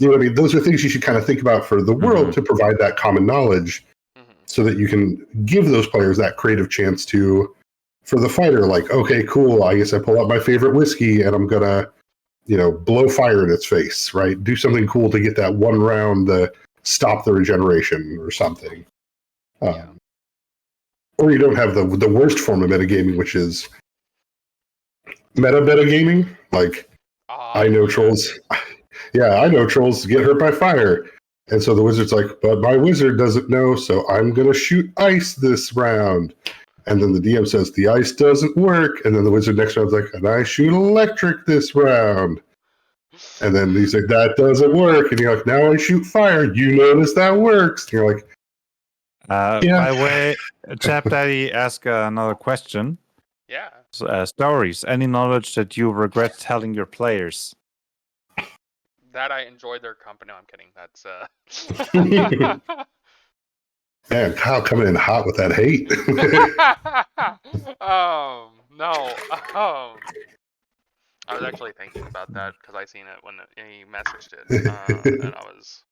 know what I mean? Those are things you should kind of think about for the world to provide that common knowledge, so that you can give those players that creative chance to, for the fighter, like, okay, cool, I guess I pull out my favorite whiskey and I'm going to, blow fire in its face, right? Do something cool to get that one round to stop the regeneration or something. Or you don't have the worst form of metagaming, which is metagaming. Like, I know trolls. Yeah, I know trolls get hurt by fire. And so the wizard's like, but my wizard doesn't know, so I'm going to shoot ice this round. And then the DM says, the ice doesn't work. And then the wizard next round's like, and I shoot electric this round. And then he's like, that doesn't work. And you're like, now I shoot fire. You notice that works. And you're like, By the way, Chap Daddy asked another question. Yeah. Stories. Any knowledge that you regret telling your players? That I enjoyed their company. No, I'm kidding. That's man, Kyle coming in hot with that hate. No. I was actually thinking about that because I seen it when he messaged it, and I was,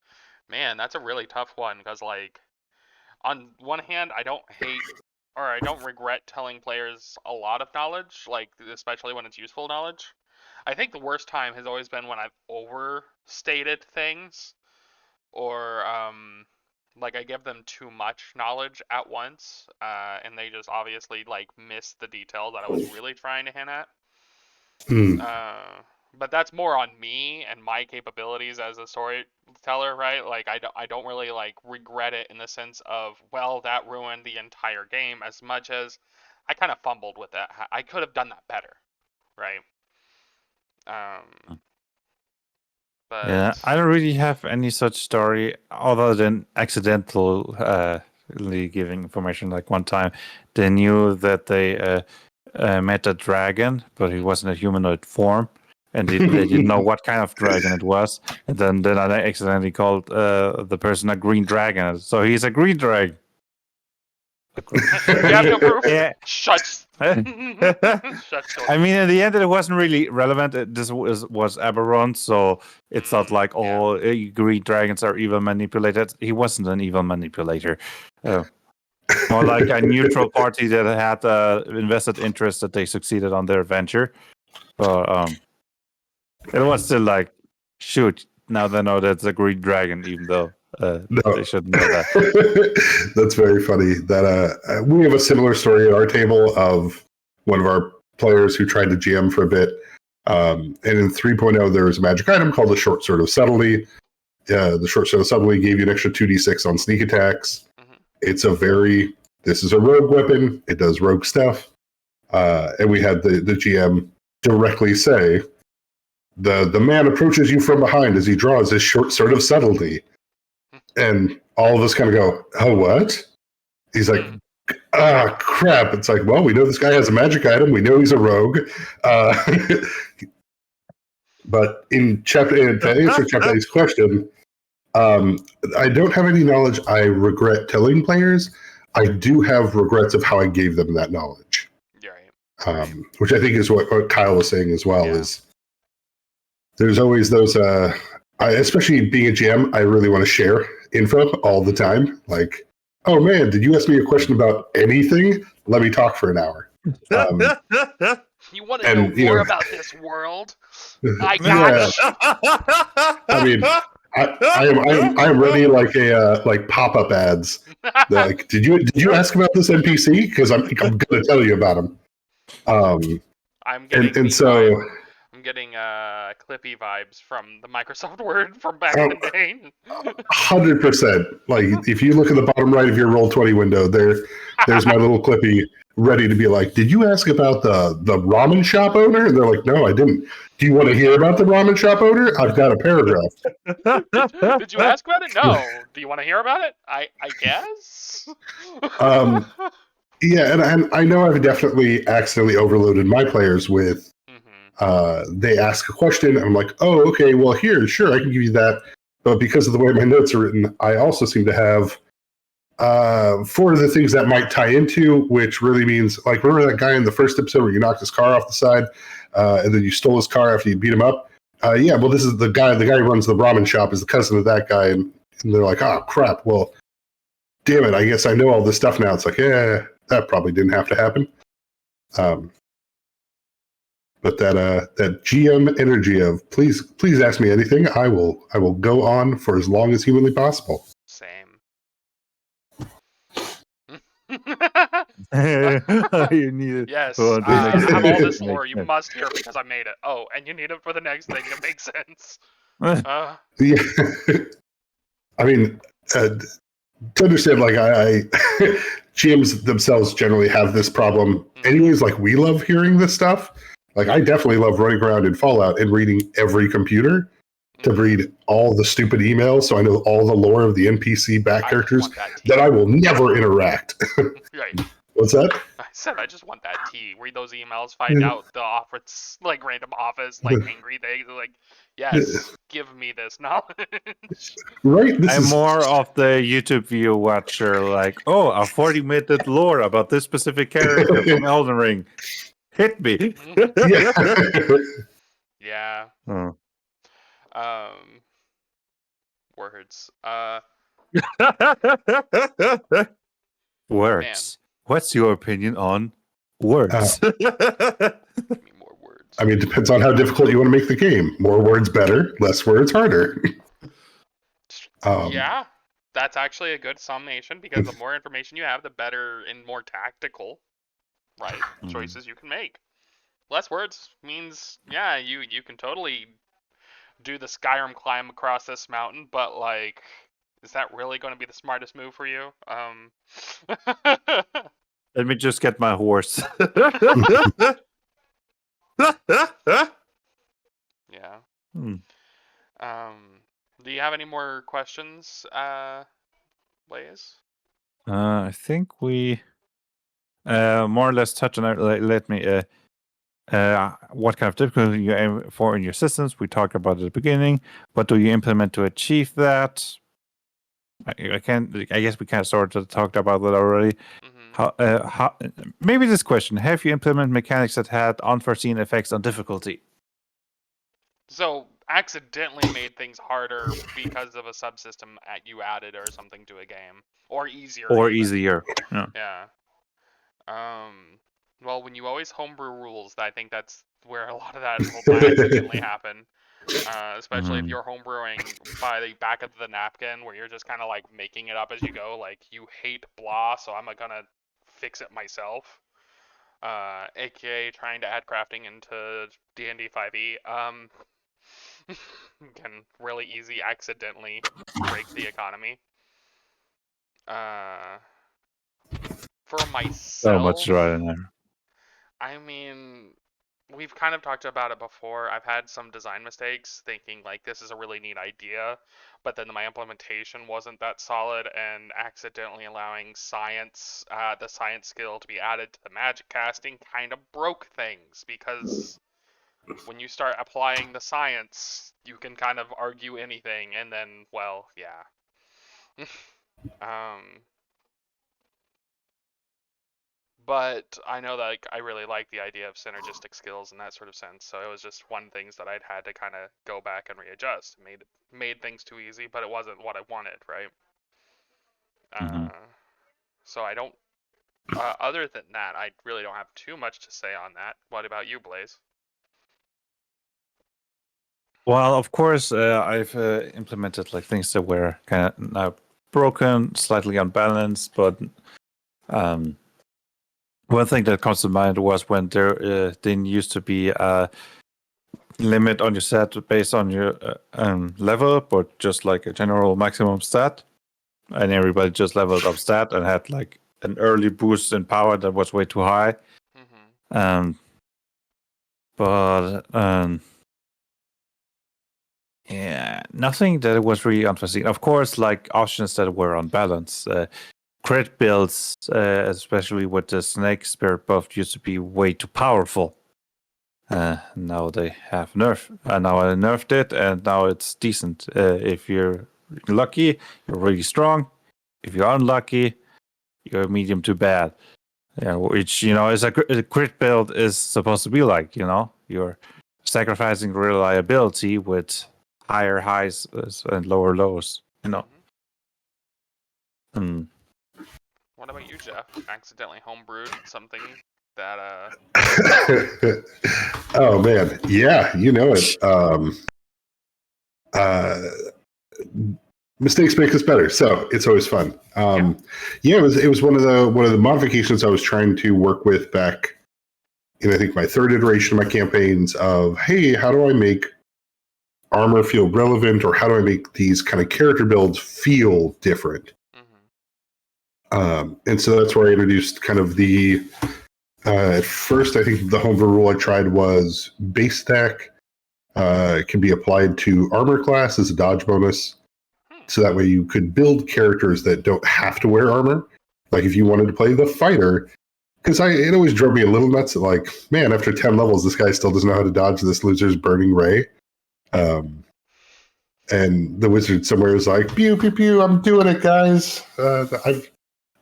man, that's a really tough one, because, like, on one hand, I don't hate, or I don't regret telling players a lot of knowledge, like, especially when it's useful knowledge. I think the worst time has always been when I've overstated things, or like I give them too much knowledge at once, and they just obviously like miss the detail that I was really trying to hint at. But that's more on me and my capabilities as a storyteller, right? Like I don't really like regret it in the sense of, well, that ruined the entire game, as much as I kind of fumbled with that. I could have done that better, right? But yeah, I don't really have any such story other than accidentally giving information. Like one time, they knew that they met a dragon, but he wasn't a humanoid form, and they didn't know what kind of dragon it was. And then I accidentally called the person a green dragon, so he's a green dragon. You have no proof. Yeah. Shut. I Shut door. mean, in the end, it wasn't really relevant. This was Eberron, so it's not like yeah. all green dragons are evil manipulators. He wasn't an evil manipulator. More like a neutral party that had invested interest that they succeeded on their venture. But it was still like, shoot, now they know that's a green dragon, even though they shouldn't know that. That's very funny. That we have a similar story at our table of one of our players who tried to GM for a bit. And in 3.0, there was a magic item called the Short Sword of Subtlety. The Short Sword of Subtlety gave you an extra 2d6 on sneak attacks. It's this is a rogue weapon. It does rogue stuff. And we had the GM directly say, the man approaches you from behind as he draws his Short Sword of Subtlety. And all of us kind of go, oh, what? He's like, crap. It's like, well, we know this guy has a magic item. We know he's a rogue. But to answer Chapter A's question, I don't have any knowledge I regret telling players. I do have regrets of how I gave them that knowledge. Right. Which I think is what Kyle was saying as well, is there's always those, especially being a GM, I really want to share info all the time. Like, oh man, did you ask me a question about anything? Let me talk for an hour. You want to know more about this world? I got you. I mean, I am ready like pop-up ads. Like, did you ask about this NPC? Because I'm going to tell you about him. I'm getting I'm getting Clippy vibes from the Microsoft Word from back in the day. 100%. Like, if you look at the bottom right of your Roll20 window, there's my little Clippy ready to be like, did you ask about the ramen shop owner? And they're like, no, I didn't. Do you want to hear about the ramen shop owner? I've got a paragraph. Did you ask about it? No. Do you want to hear about it? I guess. Yeah, and I know I've definitely accidentally overloaded my players with they ask a question, and I'm like, oh, okay, well, sure, I can give you that. But because of the way my notes are written, I also seem to have 4 of the things that might tie into, which really means, like, remember that guy in the first episode where you knocked his car off the side, and then you stole his car after you beat him up? Yeah, well, this is the guy who runs the ramen shop is the cousin of that guy, and they're like, oh, crap, well, damn it, I guess I know all this stuff now. It's like, yeah, that probably didn't have to happen. But that GM energy of please ask me anything, I will go on for as long as humanly possible. Same. You need it. Yes. Oh, I have all this lore. You must hear because I made it. Oh, and you need it for the next thing to make sense. Yeah. I mean, to understand, like, I GMs themselves generally have this problem. Anyways, like, we love hearing this stuff. Like, I definitely love running around in Fallout and reading every computer to read all the stupid emails, so I know all the lore of the NPC back characters that I will never interact. Right. What's that? I said I just want that tea. Read those emails, find out the office, like, random office, like, angry things. Like, yes, give me this knowledge. Right? I'm more of the YouTube video watcher, like, oh, a 40-minute lore about this specific character from Elden Ring. Hit me. Yeah. Oh. Words. Words. Man. What's your opinion on words? Give me more words. I mean, it depends on how difficult you want to make the game. More words better, less words harder. Yeah, that's actually a good summation because the more information you have, the better and more tactical, right, choices you can make. Less words means, yeah, you can totally do the Skyrim climb across this mountain, but, like, is that really going to be the smartest move for you? Let me just get my horse. Yeah. Do you have any more questions, Blaze? I think we more or less touched on it. Let me. What kind of difficulty you aim for in your systems? We talked about at the beginning. What do you implement to achieve that? I guess we kind of sort of talked about that already. how maybe this question: have you implemented mechanics that had unforeseen effects on difficulty? So accidentally made things harder because of a subsystem you added or something to a game, or easier. Or even. easier? Yeah. Yeah. Well, when you always homebrew rules, I think that's where a lot of that will accidentally happen. Especially if you're homebrewing by the back of the napkin, where you're just kind of like making it up as you go. Like, you hate blah, so I'm gonna fix it myself. AKA trying to add crafting into D&D 5e. Can really easy accidentally break the economy. For myself, So much right in there. I mean, we've kind of talked about it before. I've had some design mistakes thinking like this is a really neat idea, but then my implementation wasn't that solid, and accidentally allowing science, the science skill to be added to the magic casting kind of broke things, because when you start applying the science, you can kind of argue anything, and then, well, yeah. But I know that I really like the idea of synergistic skills in that sort of sense. So it was just one things that I'd had to kind of go back and readjust. Made things too easy, but it wasn't what I wanted, right? So I don't. Other than that, I really don't have too much to say on that. What about you, Blaze? Well, of course, I've implemented like things that were kind of broken, slightly unbalanced, but one thing that comes to mind was when there didn't used to be a limit on your set based on your level, but just like a general maximum stat, and everybody just leveled up stat and had like an early boost in power that was way too high. Yeah, nothing that was really unforeseen. Of course, like options that were unbalanced. Crit builds, especially with the snake spirit buff, used to be way too powerful. Now they have nerf. Now I nerfed it, and now it's decent. If you're lucky, you're really strong. If you're unlucky, you're medium to bad. Yeah, which is a crit build is supposed to be like. You're sacrificing reliability with higher highs and lower lows. What about you, Jeff? Accidentally homebrewed something that Oh man, yeah, you know it. Mistakes make us better, so it's always fun. It was one of the modifications I was trying to work with back in, I think, my third iteration of my campaigns of, hey, how do I make armor feel relevant, or how do I make these kind of character builds feel different? And so that's where I introduced kind of the at first, I think the homebrew rule I tried was base stack can be applied to armor class as a dodge bonus. So that way you could build characters that don't have to wear armor. Like if you wanted to play the fighter, because it always drove me a little nuts that, like, man, after 10 levels, this guy still doesn't know how to dodge this loser's burning ray. And the wizard somewhere was like, pew, pew, pew, I'm doing it, guys.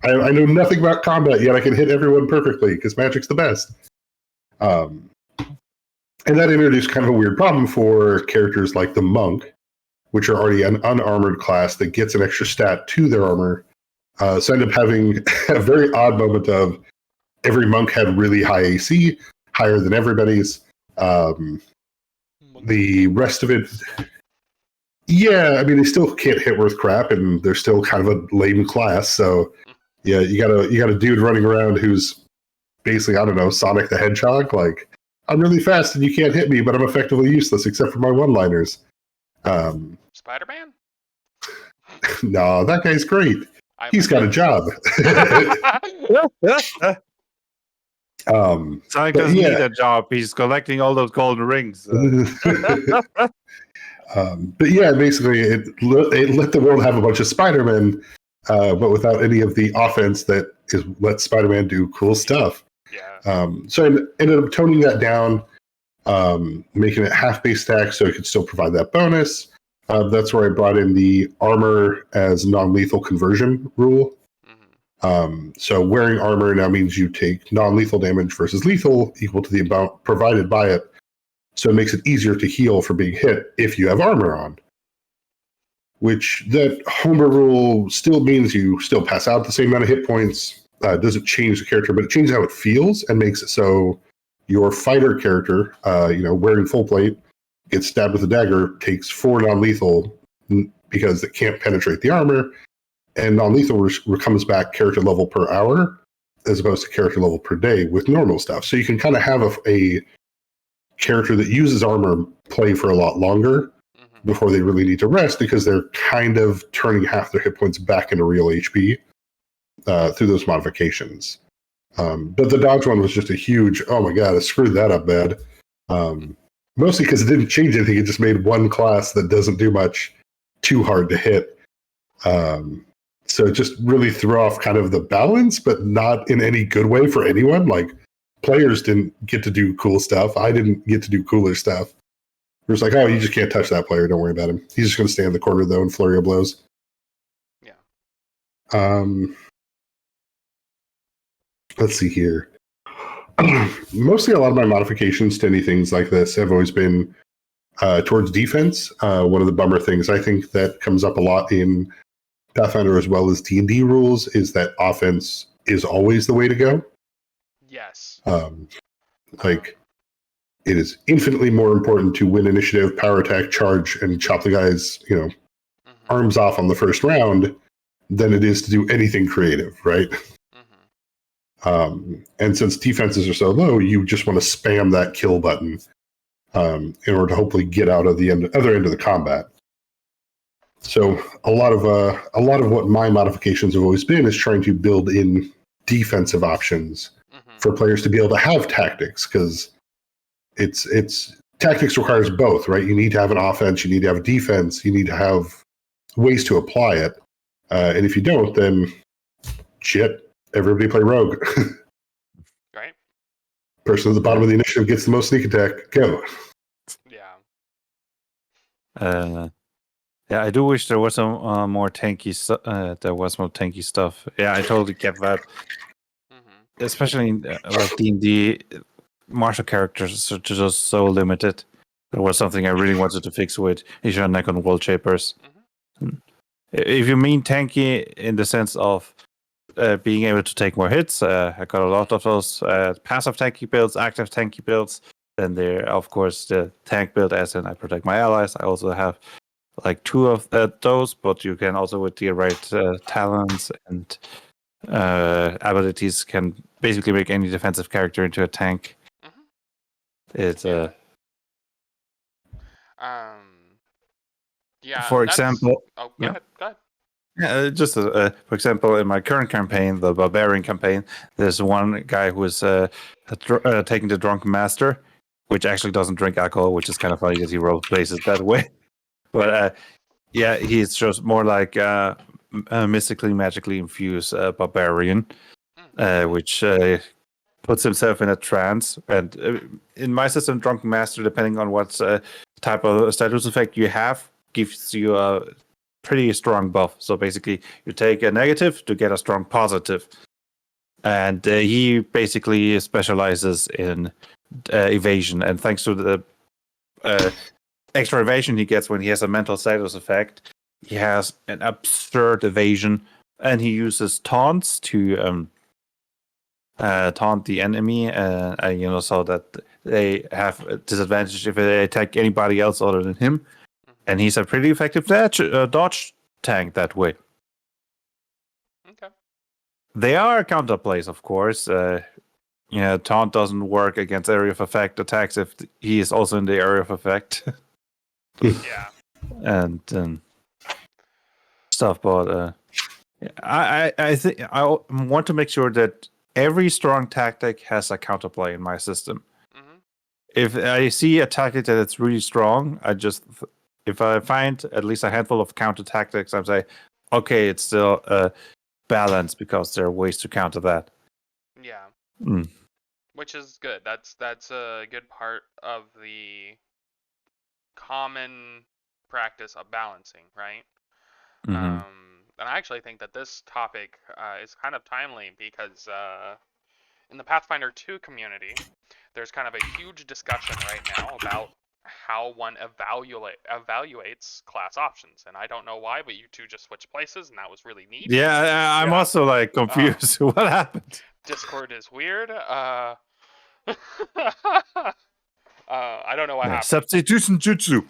I know nothing about combat, yet I can hit everyone perfectly because magic's the best. And that introduced kind of a weird problem for characters like the monk, which are already an unarmored class that gets an extra stat to their armor. So I ended up having a very odd moment of every monk had really high AC, higher than everybody's. The rest of it, yeah, I mean, they still can't hit worth crap, and they're still kind of a lame class. So yeah, you got a dude running around who's basically, I don't know, Sonic the Hedgehog. Like, I'm really fast and you can't hit me, but I'm effectively useless except for my one-liners. Spider-Man? No, that guy's great. He's got a job. Sonic doesn't need a job. He's collecting all those golden rings. But yeah, basically, it let the world have a bunch of Spider-Men, but without any of the offense that lets Spider-Man do cool stuff. Yeah. So I ended up toning that down, making it half base stack so it could still provide that bonus. That's where I brought in the armor as non-lethal conversion rule. So wearing armor now means you take non-lethal damage versus lethal equal to the amount provided by it. So it makes it easier to heal for being hit if you have armor on. Which that homebrew rule still means you still pass out the same amount of hit points. Doesn't change the character, but it changes how it feels and makes it so your fighter character, wearing full plate, gets stabbed with a dagger, takes 4 non-lethal because it can't penetrate the armor, and non-lethal comes back character level per hour as opposed to character level per day with normal stuff. So you can kind of have a character that uses armor play for a lot longer before they really need to rest because they're kind of turning half their hit points back into real HP through those modifications. But the dodge one was just a huge, oh my god, I screwed that up bad. Mostly because it didn't change anything. It just made one class that doesn't do much too hard to hit. So it just really threw off kind of the balance, but not in any good way for anyone. Like, players didn't get to do cool stuff. I didn't get to do cooler stuff. It was like, oh, you just can't touch that player. Don't worry about him. He's just going to stand in the corner, though, and flurry of blows. Yeah. Let's see here. Mostly a lot of my modifications to any things like this have always been towards defense. One of the bummer things I think that comes up a lot in Pathfinder as well as D&D rules is that offense is always the way to go. Yes. It is infinitely more important to win initiative, power attack, charge, and chop the guy's, arms off on the first round than it is to do anything creative, right? And since defenses are so low, you just want to spam that kill button in order to hopefully get out of the other end of the combat. So a lot of what my modifications have always been is trying to build in defensive options for players to be able to have tactics, because it's tactics requires both, right? You need to have an offense, you need to have a defense, you need to have ways to apply it, and if you don't, then shit, everybody play rogue. Right. Person at the bottom of the initiative gets the most sneak attack. Go. Yeah. Yeah, I do wish there was some more tanky. There was more tanky stuff. Yeah, I totally get that. Especially in like D&D, martial characters are just so limited. There was something I really wanted to fix with Ishan Neck on World Shapers. If you mean tanky in the sense of being able to take more hits, I got a lot of those passive tanky builds, active tanky builds. Then there, of course, the tank build, as in I protect my allies. I also have like 2 of those, but you can also, with the right talents and abilities, can basically make any defensive character into a tank. It's yeah. For example, oh, go ahead. Yeah, just for example, in my current campaign, the Barbarian campaign, there's one guy who is taking the Drunken Master, which actually doesn't drink alcohol, which is kind of funny that he role plays it that way. But yeah, he's just more like a mystically, magically infused barbarian, which puts himself in a trance. And in my system, Drunken Master, depending on what type of status effect you have, gives you a pretty strong buff. So basically, you take a negative to get a strong positive. And he basically specializes in evasion. And thanks to the extra evasion he gets when he has a mental status effect, he has an absurd evasion, and he uses taunts to taunt the enemy, so that they have a disadvantage if they attack anybody else other than him. And he's a pretty effective dodge tank that way. Okay. They are counterplays, of course. Taunt doesn't work against area of effect attacks if he is also in the area of effect. Yeah. And stuff, but I think I want to make sure that every strong tactic has a counterplay in my system. If I see a tactic that it's really strong, if I find at least a handful of counter tactics, I'm saying, okay, it's still balanced because there are ways to counter that. Yeah. Which is good. That's a good part of the common practice of balancing, right? and I actually think that this topic is kind of timely because in the Pathfinder 2 community, there's kind of a huge discussion right now about how one evaluates class options. And I don't know why, but you two just switched places, and that was really neat. Yeah, I'm Yeah. also like confused. What happened? Discord is weird. I don't know what happened. Substitution jutsu.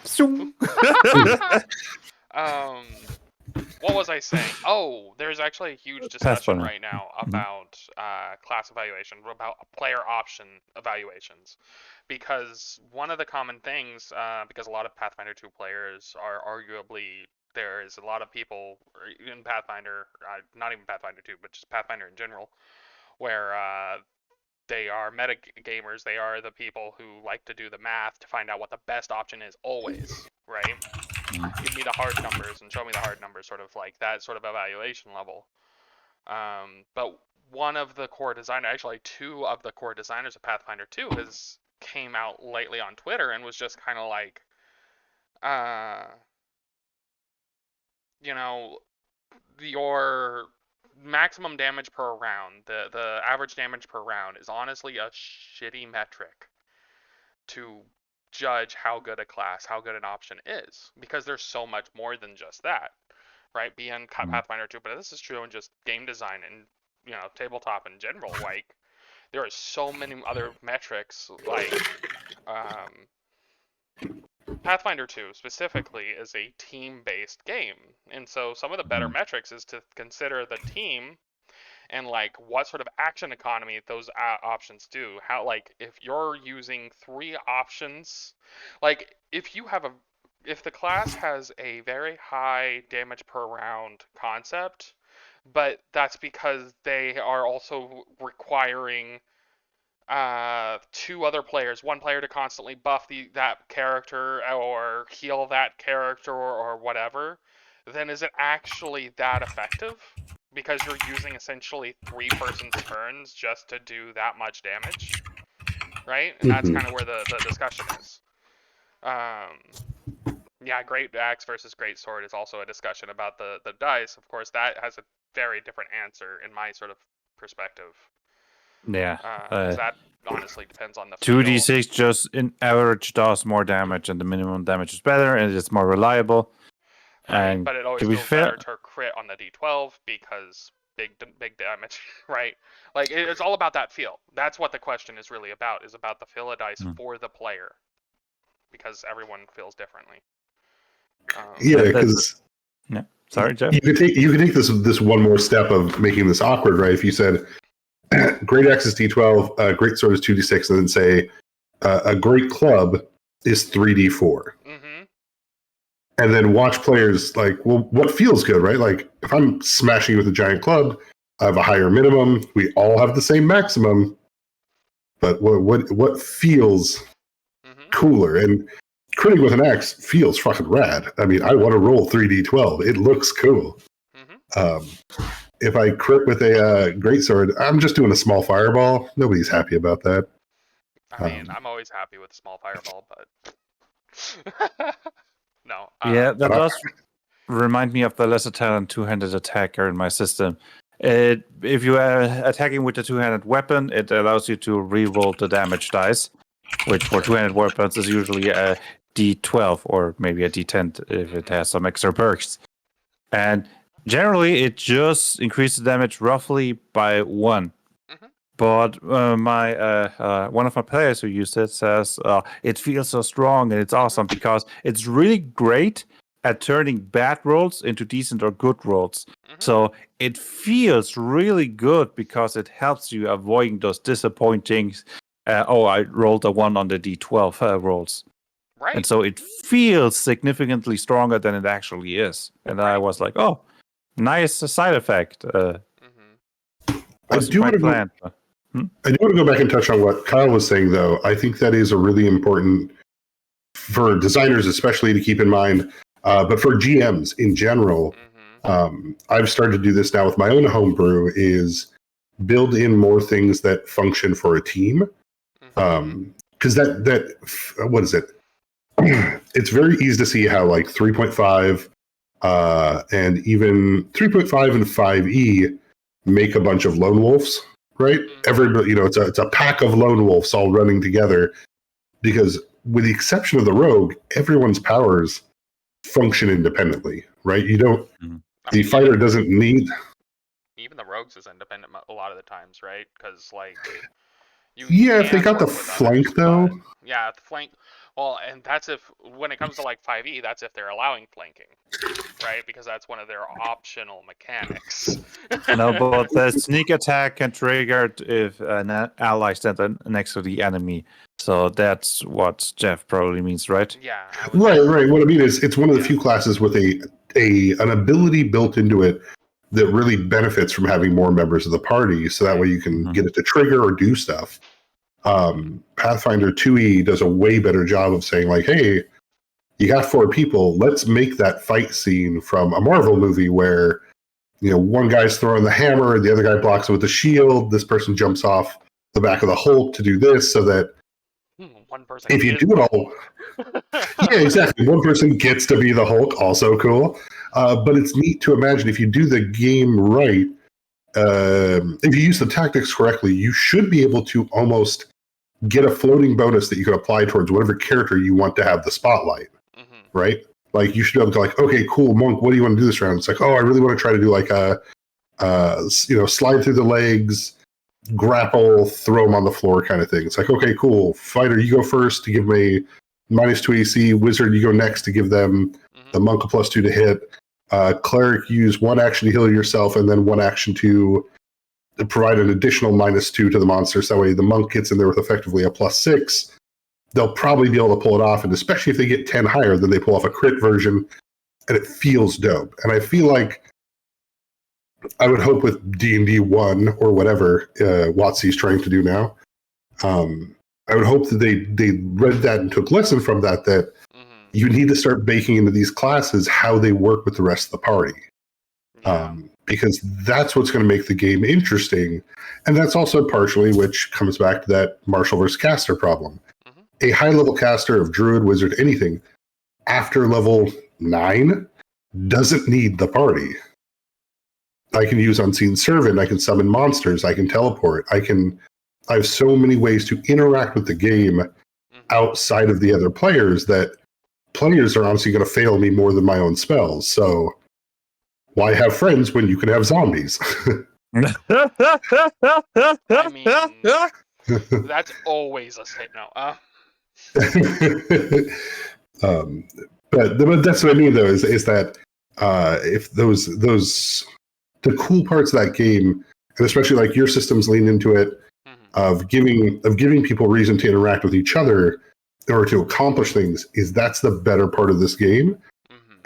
What was I saying? Oh, there's actually a huge discussion right now about class evaluation, about player option evaluations, because one of the common things, because a lot of Pathfinder 2 players are arguably, there is a lot of people in Pathfinder, not even Pathfinder 2, but just Pathfinder in general, where they are meta gamers. They are the people who like to do the math to find out what the best option is always, right? Give me the hard numbers and show me the hard numbers, sort of like that sort of evaluation level. But one of the core designers, actually two of the core designers of Pathfinder 2 came out lately on Twitter and was just kind of like, you know, your maximum damage per round, the average damage per round is honestly a shitty metric to judge how good a class, how good an option is, because there's so much more than just that, right? Beyond Pathfinder 2, but this is true in just game design and, you know, tabletop in general. Like, there are so many other metrics, like, Pathfinder 2 specifically is a team-based game, and so some of the better metrics is to consider the team and like what sort of action economy those options do. How, like, if you're using 3 options, like if the class has a very high damage per round concept, but that's because they are also requiring 2 other players, one player to constantly buff that character or heal that character or whatever, then is it actually that effective? Because you're using essentially 3 persons' turns just to do that much damage, right? And that's kind of where the discussion is. Yeah, Great Axe versus Great Sword is also a discussion about the dice. Of course, that has a very different answer in my sort of perspective. Yeah. That honestly depends on the 2d6 just in average does more damage, and the minimum damage is better, and it's more reliable. Right, And but it always to be feels fair, better to crit on the D12 because big damage, right? Like, it's all about that feel. That's what the question is really about, is about the feel of dice for the player, because everyone feels differently. Yeah, because yeah. Sorry, Jeff. you could take this one more step of making this awkward, right? If you said Great Axe is D12, Great Sword is 2d6, and then say a Great Club is 3d4. And then watch players like, well, what feels good, right? Like, if I'm smashing with a giant club, I have a higher minimum. We all have the same maximum, but what feels cooler? And critting with an axe feels fucking rad. I mean, I want to roll 3d12. It looks cool. If I crit with a greatsword, I'm just doing a small fireball. Nobody's happy about that. I mean, I'm always happy with a small fireball, but no. Yeah, that does remind me of the lesser talent two-handed attacker in my system. If you are attacking with a two-handed weapon, it allows you to re-roll the damage dice, which for two-handed weapons is usually a D12 or maybe a D10 if it has some extra perks. And generally, it just increases damage roughly by 1. But one of my players who used it says it feels so strong and it's awesome because it's really great at turning bad rolls into decent or good rolls. So it feels really good because it helps you avoiding those disappointing, I rolled a 1 on the D12 rolls. Right. And so it feels significantly stronger than it actually is. And I was like, oh, nice side effect. I do want to go back and touch on what Kyle was saying, though. I think that is a really important for designers, especially to keep in mind, but for GMs in general. I've started to do this now with my own homebrew, is build in more things that function for a team. Because what is it? It's very easy to see how like 3.5 and even 3.5 and 5e make a bunch of lone wolves, right? Everybody, it's a pack of lone wolves all running together, because with the exception of the rogue, everyone's powers function independently, right? You don't. The fighter doesn't need. Even the rogues is independent a lot of the times, right? Because if they got the flank though. Yeah, the flank. Well, and that's if when it comes to 5e, that's if they're allowing flanking, right? Because that's one of their optional mechanics. No, but the sneak attack can trigger if an ally stands next to the enemy. So that's what Jeff probably means, right? Yeah. Right. What I mean is, it's one of the few classes with an ability built into it that really benefits from having more members of the party, so that way you can get it to trigger or do stuff. Pathfinder 2e does a way better job of saying, hey, you got 4 people, let's make that fight scene from a Marvel movie where, one guy's throwing the hammer, the other guy blocks it with the shield, this person jumps off the back of the Hulk to do this, so that one person if you do it all... Yeah, exactly. One person gets to be the Hulk, also cool. But it's neat to imagine if you do the game right, if you use the tactics correctly, you should be able to almost get a floating bonus that you can apply towards whatever character you want to have the spotlight, right? You should be able to okay, cool, Monk, what do you want to do this round? It's I really want to try to do slide through the legs, grapple, throw them on the floor kind of thing. It's okay, cool, Fighter, you go first to give me -2 AC, Wizard, you go next to give them the Monk a +2 to hit, Cleric, use 1 action to heal yourself, and then 1 action to provide an additional -2 to the monster, so that way the Monk gets in there with effectively a +6. They'll probably be able to pull it off, and especially if they get 10 higher, then they pull off a crit version, and it feels dope. And I feel I would hope with D&D 1 or whatever WotC's trying to do now, I would hope that they read that and took lesson from that you need to start baking into these classes how they work with the rest of the party. Because that's what's going to make the game interesting. And that's also partially, which comes back to that Marshall versus Caster problem. A high-level caster of Druid, Wizard, anything, after level 9, doesn't need the party. I can use Unseen Servant, I can summon monsters, I can teleport, I have so many ways to interact with the game outside of the other players that players are honestly going to fail me more than my own spells. So why have friends when you can have zombies? I mean, that's always a statement. But that's what I mean, though, is that if those the cool parts of that game, and especially your systems lean into it, of giving people reason to interact with each other in order to accomplish things, that's the better part of this game.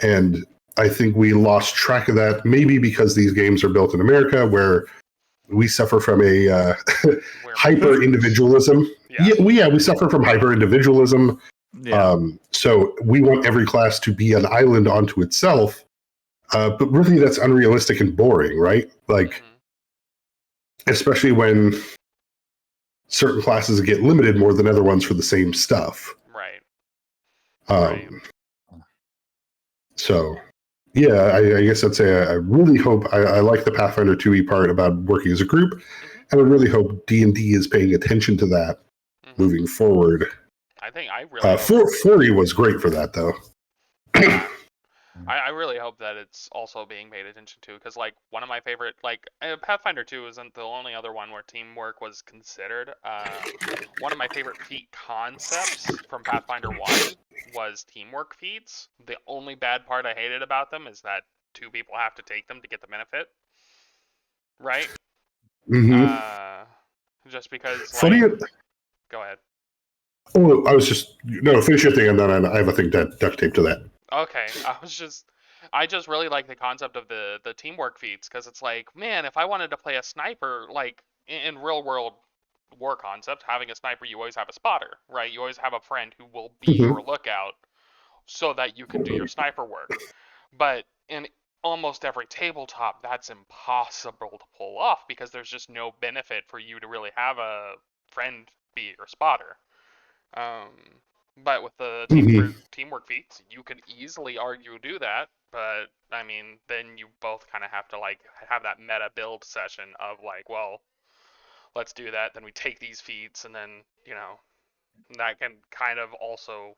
And I think we lost track of that, maybe because these games are built in America, where we suffer from a hyper individualism. We suffer from hyper individualism. So we want every class to be an island unto itself, but really that's unrealistic and boring, right? Especially when certain classes get limited more than other ones for the same stuff. Right. So, yeah, I guess I'd say I really hope I like the Pathfinder 2e part about working as a group, and I really hope D&D is paying attention to that moving forward. I think I really 4E was great for that, though. I really hope that it's also being paid attention to, because one of my favorite, Pathfinder 2 isn't the only other one where teamwork was considered. One of my favorite feat concepts from Pathfinder 1 was teamwork feats. The only bad part I hated about them is that 2 people have to take them to get the benefit. Right? Just because, go ahead. Oh, I was just... No, finish your thing, and then I have a thing duct tape to that. Okay, I just really like the concept of the teamwork feats, because it's man, if I wanted to play a sniper, in real world war concept, having a sniper, you always have a spotter, right? You always have a friend who will be your lookout so that you can do your sniper work. But in almost every tabletop, that's impossible to pull off, because there's just no benefit for you to really have a friend be your spotter. But with the teamwork feats, you could easily argue do that, but I mean, then you both kind of have to like have that meta build session of like, well, let's do that. Then we take these feats, and then that can kind of also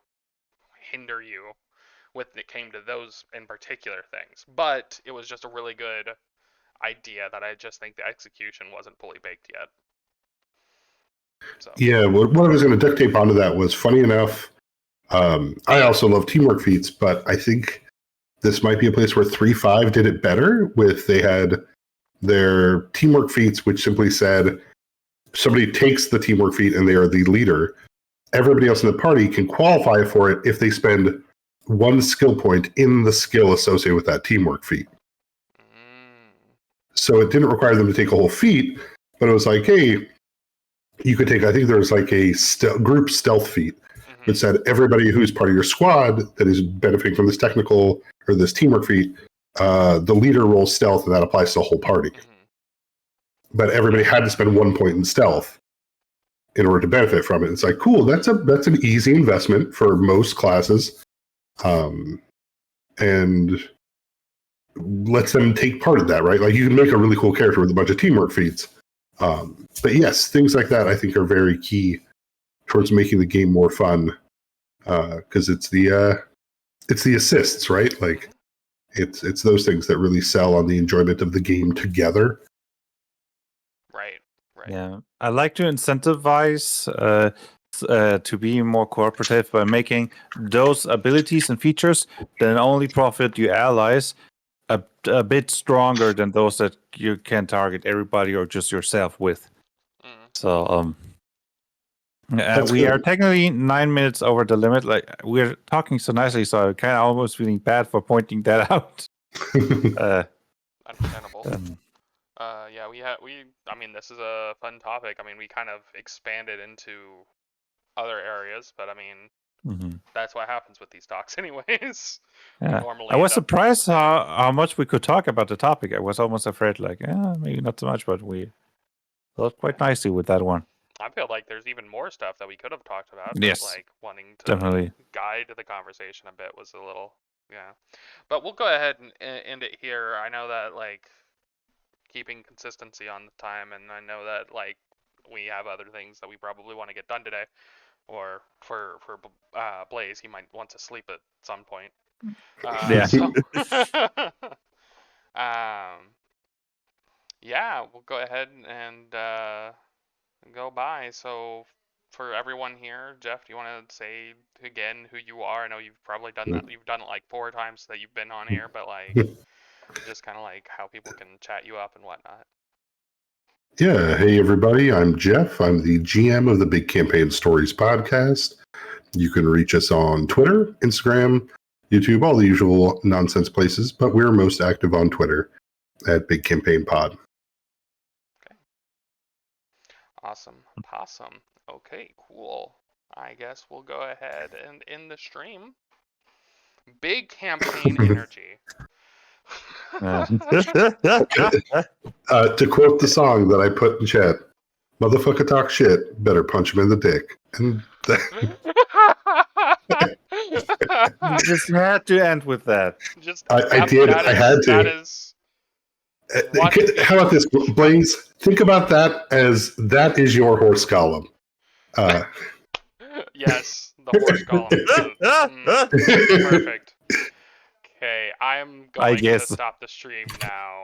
hinder you when it came to those in particular things. But it was just a really good idea that I just think the execution wasn't fully baked yet. So. Yeah, what I was going to duct tape onto that was, funny enough, I also love teamwork feats, but I think this might be a place where 3.5 did it better. They had their teamwork feats, which simply said somebody takes the teamwork feat and they are the leader. Everybody else in the party can qualify for it if they spend 1 skill point in the skill associated with that teamwork feat. So it didn't require them to take a whole feat, but it was like, hey, you could take, I think there was like a group stealth feat that said everybody who's part of your squad that is benefiting from this technical or this teamwork feat, the leader rolls stealth, and that applies to the whole party. But everybody had to spend 1 point in stealth in order to benefit from it. It's like, cool, that's an easy investment for most classes, and lets them take part of that, right? Like, you can make a really cool character with a bunch of teamwork feats. But yes, things like that I think are very key towards making the game more fun, because it's the assists, right? Like, it's those things that really sell on the enjoyment of the game together. Right. Yeah, I like to incentivize to be more cooperative by making those abilities and features that only profit your allies a bit stronger than those that you can target everybody or just yourself with. So we are technically 9 minutes over the limit. Like, we're talking so nicely, so I'm kind of almost feeling bad for pointing that out. Understandable. Yeah, I mean, this is a fun topic. I mean, we kind of expanded into other areas, but I mean, that's what happens with these talks anyways. Yeah. I was surprised how much we could talk about the topic. I was almost afraid, like, maybe not so much, but we thought quite nicely with that one. I feel like there's even more stuff that we could have talked about. Yes, but, like, wanting to definitely guide the conversation a bit was a little, But we'll go ahead and end it here. I know that, like, keeping consistency on the time, and I know that, like, we have other things that we probably want to get done today. Or for Blaze, he might want to sleep at some point. Yeah. Yeah, we'll go ahead and go by. So for everyone here, Jeff, do you want to say again who you are? I know you've probably done that. You've done it like 4 times that you've been on here, but like just kind of like how people can chat you up and whatnot. Yeah, hey everybody, I'm Jeff. I'm the GM of the Big Campaign Stories podcast. You can reach us on Twitter, Instagram, YouTube, all the usual nonsense places, but we're most active on Twitter at Big Campaign Pod. Okay. Awesome. Possum. Okay, cool. I guess we'll go ahead and end the stream. Big campaign energy. To quote the song that I put in chat, motherfucker talk shit, better punch him in the dick. And you just had to end with that. I did. I had to. How about this, Blaze? Think about that as that is your horse column. Yes, the horse column. Perfect. Okay, I'm going to stop the stream now.